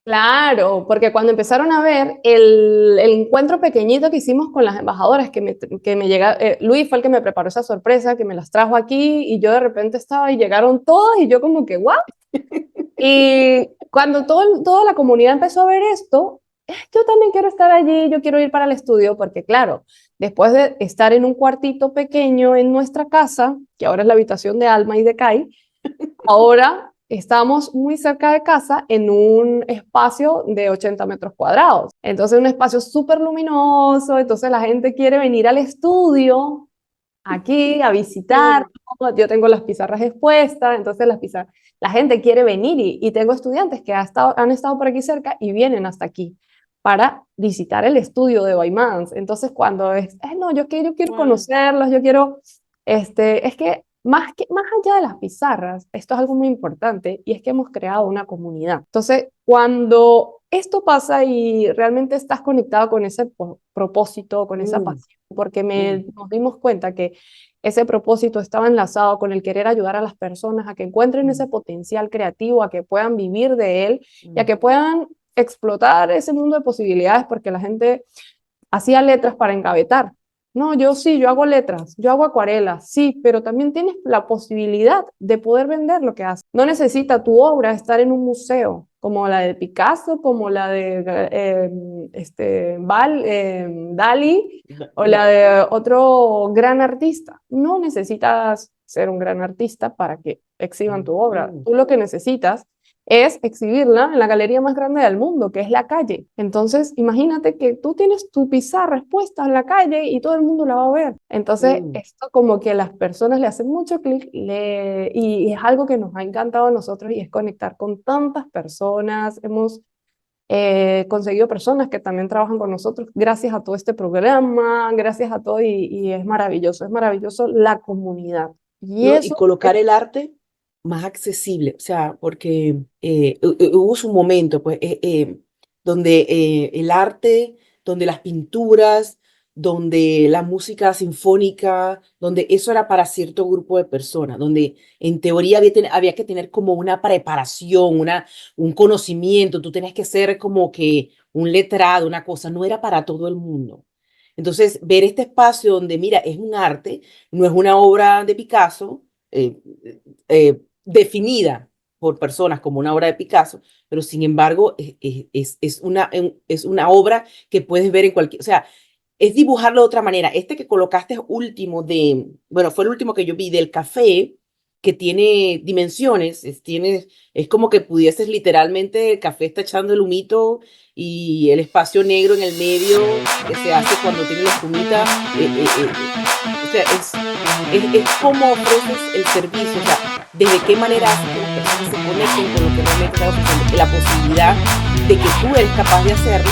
Claro, porque cuando empezaron a ver el encuentro pequeñito que hicimos con las embajadoras, que me llega, Luis fue el que me preparó esa sorpresa, que me las trajo aquí y yo de repente estaba y llegaron todas y yo como que, ¿what? Y cuando toda la comunidad empezó a ver esto, yo también quiero estar allí, yo quiero ir para el estudio, porque claro, después de estar en un cuartito pequeño en nuestra casa, que ahora es la habitación de Alma y de Kai, ahora estamos muy cerca de casa en un espacio de 80 metros cuadrados. Entonces, un espacio súper luminoso, entonces la gente quiere venir al estudio aquí a visitar, ¿no? Yo tengo las pizarras expuestas, entonces la gente quiere venir y tengo estudiantes que han estado por aquí cerca y vienen hasta aquí para visitar el estudio de Baimans. Entonces cuando no, yo quiero
Wow.
conocerlos, yo quiero, es que más allá de las pizarras, esto es algo muy importante y es que hemos creado una comunidad. Entonces, cuando esto pasa y realmente estás conectado con ese propósito, con esa
Mm,
pasión, porque
mm,
nos dimos cuenta que ese propósito estaba enlazado con el querer ayudar a las personas a que encuentren ese
mm,
potencial creativo, a que puedan vivir de él y a
mm.
que puedan explotar ese mundo de posibilidades, porque la gente hacía letras para engavetar. No, yo sí, yo hago letras, yo hago acuarelas, sí, pero también tienes la posibilidad de poder vender lo que haces. No necesita tu obra estar en un museo, como la de Picasso, como la de Dalí o la de otro gran artista. No necesitas ser un gran artista para que exhiban tu obra.
Mm.
Tú lo que necesitas es exhibirla en la galería más grande del mundo, que es la calle. Entonces, imagínate que tú tienes tu pizarra expuesta en la calle y todo el mundo la va a ver. Entonces,
Mm.
esto como que a las personas le hacen mucho clic y es algo que nos ha encantado a nosotros y es conectar con tantas personas. Hemos conseguido personas que también trabajan con nosotros gracias a todo este programa, gracias a todo y es maravilloso la comunidad. Y
¿No? Y
eso es
colocar el arte más accesible, o sea, porque hubo un momento, pues, donde el arte, donde las pinturas, donde la música sinfónica, donde eso era para cierto grupo de personas, donde en teoría había que tener como una preparación, un conocimiento, tú tenías que ser como que un letrado, una cosa, no era para todo el mundo. Entonces, ver este espacio donde, mira, es un arte, no es una obra de Picasso definida por personas como una obra de Picasso, pero sin embargo es una obra que puedes ver en cualquier, o sea, es dibujarlo de otra manera. Este que colocaste último bueno, fue el último que yo vi del café, que tiene dimensiones, es como que pudieses literalmente, el café está echando el humito y el espacio negro en el medio que se hace cuando tiene la espumita, o sea, es cómo ofreces el servicio, o sea, desde qué manera haces que las personas se conecten con lo que realmente estás ofreciendo, la posibilidad de que tú eres capaz de hacerlo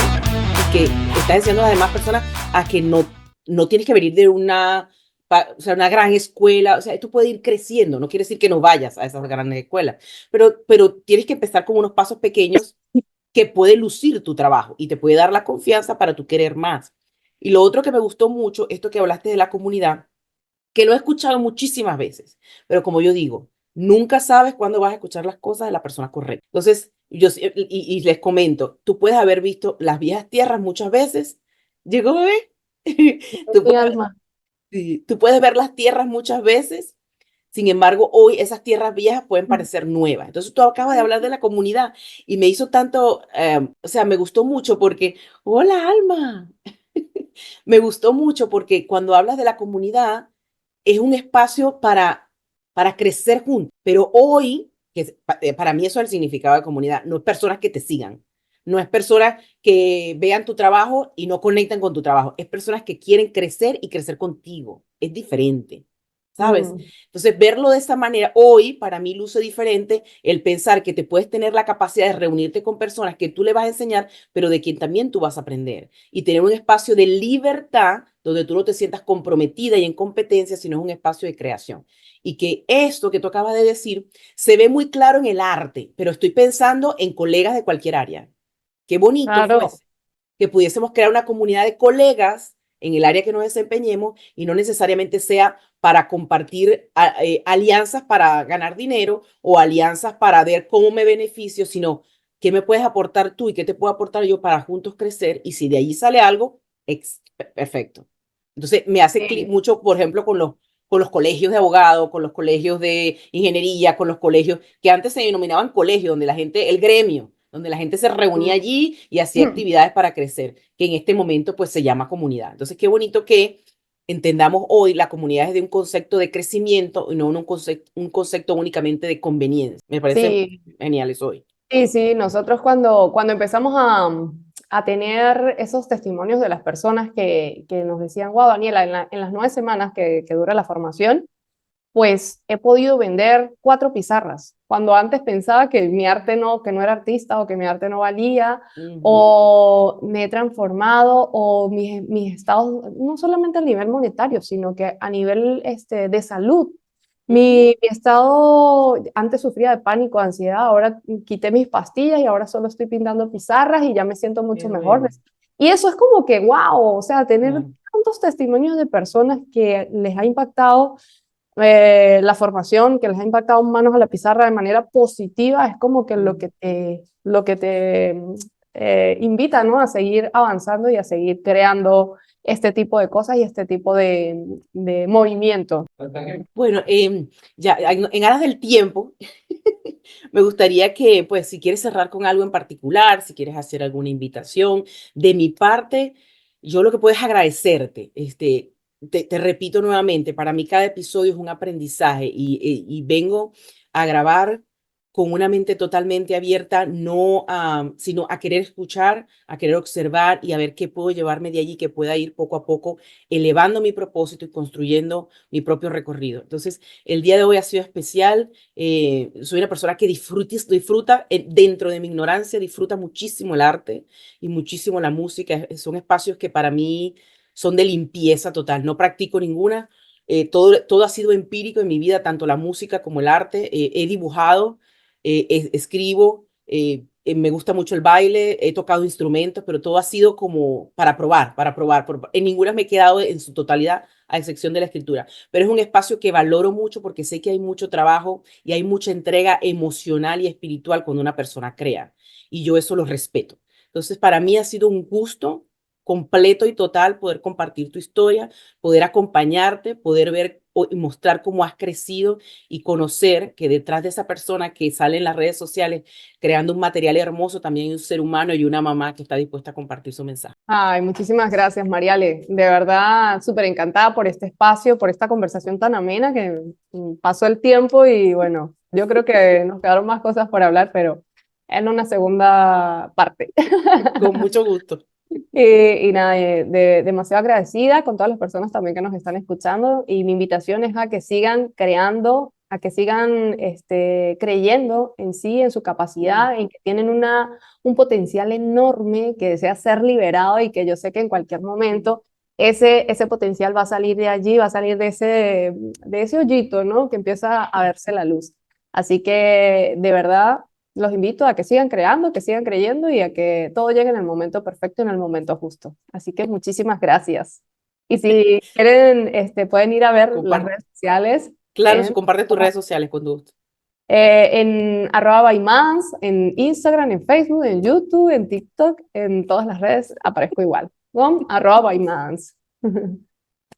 y que estás enseñando a las demás personas a que no tienes que venir de o sea, una gran escuela, o sea, tú puedes ir creciendo, no quiere decir que no vayas a esas grandes escuelas, pero tienes que empezar con unos pasos pequeños que puede lucir tu trabajo y te puede dar la confianza para tu querer más. Y lo otro que me gustó mucho, esto que hablaste de la comunidad, que lo he escuchado muchísimas veces, pero como yo digo, nunca sabes cuándo vas a escuchar las cosas de la persona correcta. Entonces, y les comento, tú puedes haber visto las viejas tierras muchas veces. Llegó, ¿eh? Tú
Mi
puedes,
alma.
sí, tú puedes ver las tierras muchas veces. Sin embargo, hoy esas tierras viejas pueden parecer nuevas. Entonces, tú acabas de hablar de la comunidad y me hizo tanto, o sea, me gustó mucho porque, hola, Alma. Me gustó mucho porque cuando hablas de la comunidad es un espacio para crecer juntos. Pero hoy, para mí eso es el significado de comunidad, no es personas que te sigan, no es personas que vean tu trabajo y no conectan con tu trabajo, es personas que quieren crecer y crecer contigo. Es diferente, ¿sabes?
Mm,
Entonces, verlo de esta manera hoy para mí luce diferente el pensar que te puedes tener la capacidad de reunirte con personas que tú le vas a enseñar, pero de quien también tú vas a aprender y tener un espacio de libertad donde tú no te sientas comprometida y en competencia, sino es un espacio de creación. Y que esto que tú acabas de decir se ve muy claro en el arte, pero estoy pensando en colegas de cualquier área. Qué bonito
claro.
fuese que pudiésemos crear una comunidad de colegas en el área que nos desempeñemos y no necesariamente sea para compartir alianzas para ganar dinero o alianzas para ver cómo me beneficio, sino qué me puedes aportar tú y qué te puedo aportar yo para juntos crecer. Y si de allí sale algo, perfecto. Entonces, me hace clic
Sí.
mucho, por ejemplo, con los colegios de abogados, con los colegios de ingeniería, con los colegios que antes se denominaban colegios, donde la gente, el gremio, donde la gente se reunía allí y hacía
Mm.
actividades para crecer, que en este momento pues se llama comunidad. Entonces, qué bonito que entendamos hoy la comunidad desde un concepto de crecimiento y no un concepto únicamente de conveniencia. Me parece
Sí,
genial eso hoy.
sí, sí, nosotros cuando empezamos a tener esos testimonios de las personas que nos decían, wow, Daniela, en las 9 semanas que dura la formación, pues he podido vender 4 pizarras, cuando antes pensaba que mi arte no, que no era artista o que mi arte no valía,
Ujú,
o me he transformado, o mis estados, no solamente a nivel monetario, sino que a nivel de salud.
ujú.
Mi estado, antes sufría de pánico, ansiedad, ahora quité mis pastillas y ahora solo estoy pintando pizarras y ya me siento mucho
Qué
mejor.
bueno.
Y eso es como que, wow, o sea, tener
Claro.
tantos testimonios de personas que les ha impactado la formación, que les ha impactado manos a la pizarra de manera positiva, es como que
Mm.
lo que te invita, ¿no? A seguir avanzando y a seguir creando este tipo de cosas y este tipo de movimiento.
Bueno, ya en aras del tiempo, me gustaría que, pues, si quieres cerrar con algo en particular, si quieres hacer alguna invitación, de mi parte, yo lo que puedo es agradecerte. Te repito nuevamente, para mí cada episodio es un aprendizaje y vengo a grabar con una mente totalmente abierta, no sino a querer escuchar, a querer observar y a ver qué puedo llevarme de allí, que pueda ir poco a poco elevando mi propósito y construyendo mi propio recorrido. Entonces, el día de hoy ha sido especial. Soy una persona que disfruta dentro de mi ignorancia, disfruta muchísimo el arte y muchísimo la música. Son espacios que para mí son de limpieza total. No practico ninguna. Todo ha sido empírico en mi vida, tanto la música como el arte. He dibujado, escribo, me gusta mucho el baile, he tocado instrumentos, pero todo ha sido como para probar, para probar. En ninguna me he quedado en su totalidad, a excepción de la escritura, pero es un espacio que valoro mucho porque sé que hay mucho trabajo y hay mucha entrega emocional y espiritual cuando una persona crea, y yo eso lo respeto. Entonces, para mí ha sido un gusto completo y total poder compartir tu historia, poder acompañarte, poder ver y mostrar cómo has crecido y conocer que detrás de esa persona que sale en las redes sociales creando un material hermoso, también hay un ser humano y una mamá que está dispuesta a compartir su mensaje.
Ay, muchísimas gracias, Mariale. De verdad, súper encantada por este espacio, por esta conversación tan amena que pasó el tiempo y bueno, yo creo que nos quedaron más cosas por hablar, pero en una segunda parte.
Con mucho gusto.
Y nada, demasiado agradecida con todas las personas también que nos están escuchando y mi invitación es a que sigan creando, a que sigan creyendo en sí, en su capacidad, en que tienen un potencial enorme que desea ser liberado y que yo sé que en cualquier momento ese potencial va a salir de allí, va a salir de ese hoyito, ¿no? Que empieza a verse la luz. Así que de verdad los invito a que sigan creando, que sigan creyendo y a que todo llegue en el momento perfecto, en el momento justo. Así que muchísimas gracias. Y si quieren, pueden ir a ver las
Comparte,
redes sociales
claro,
en
comparte tus redes sociales con gusto.
En @baimans, en Instagram, en Facebook, en YouTube, en TikTok, en todas las redes aparezco igual, con @baimans.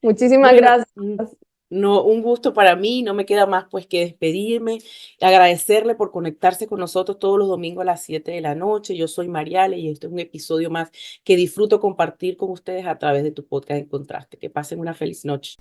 Muchísimas
Bueno,
gracias.
no, un gusto para mí, no me queda más pues que despedirme, agradecerle por conectarse con nosotros todos los domingos a las 7 de la noche. Yo soy Mariale y este es un episodio más que disfruto compartir con ustedes a través de tu podcast En Contraste. Que pasen una feliz noche.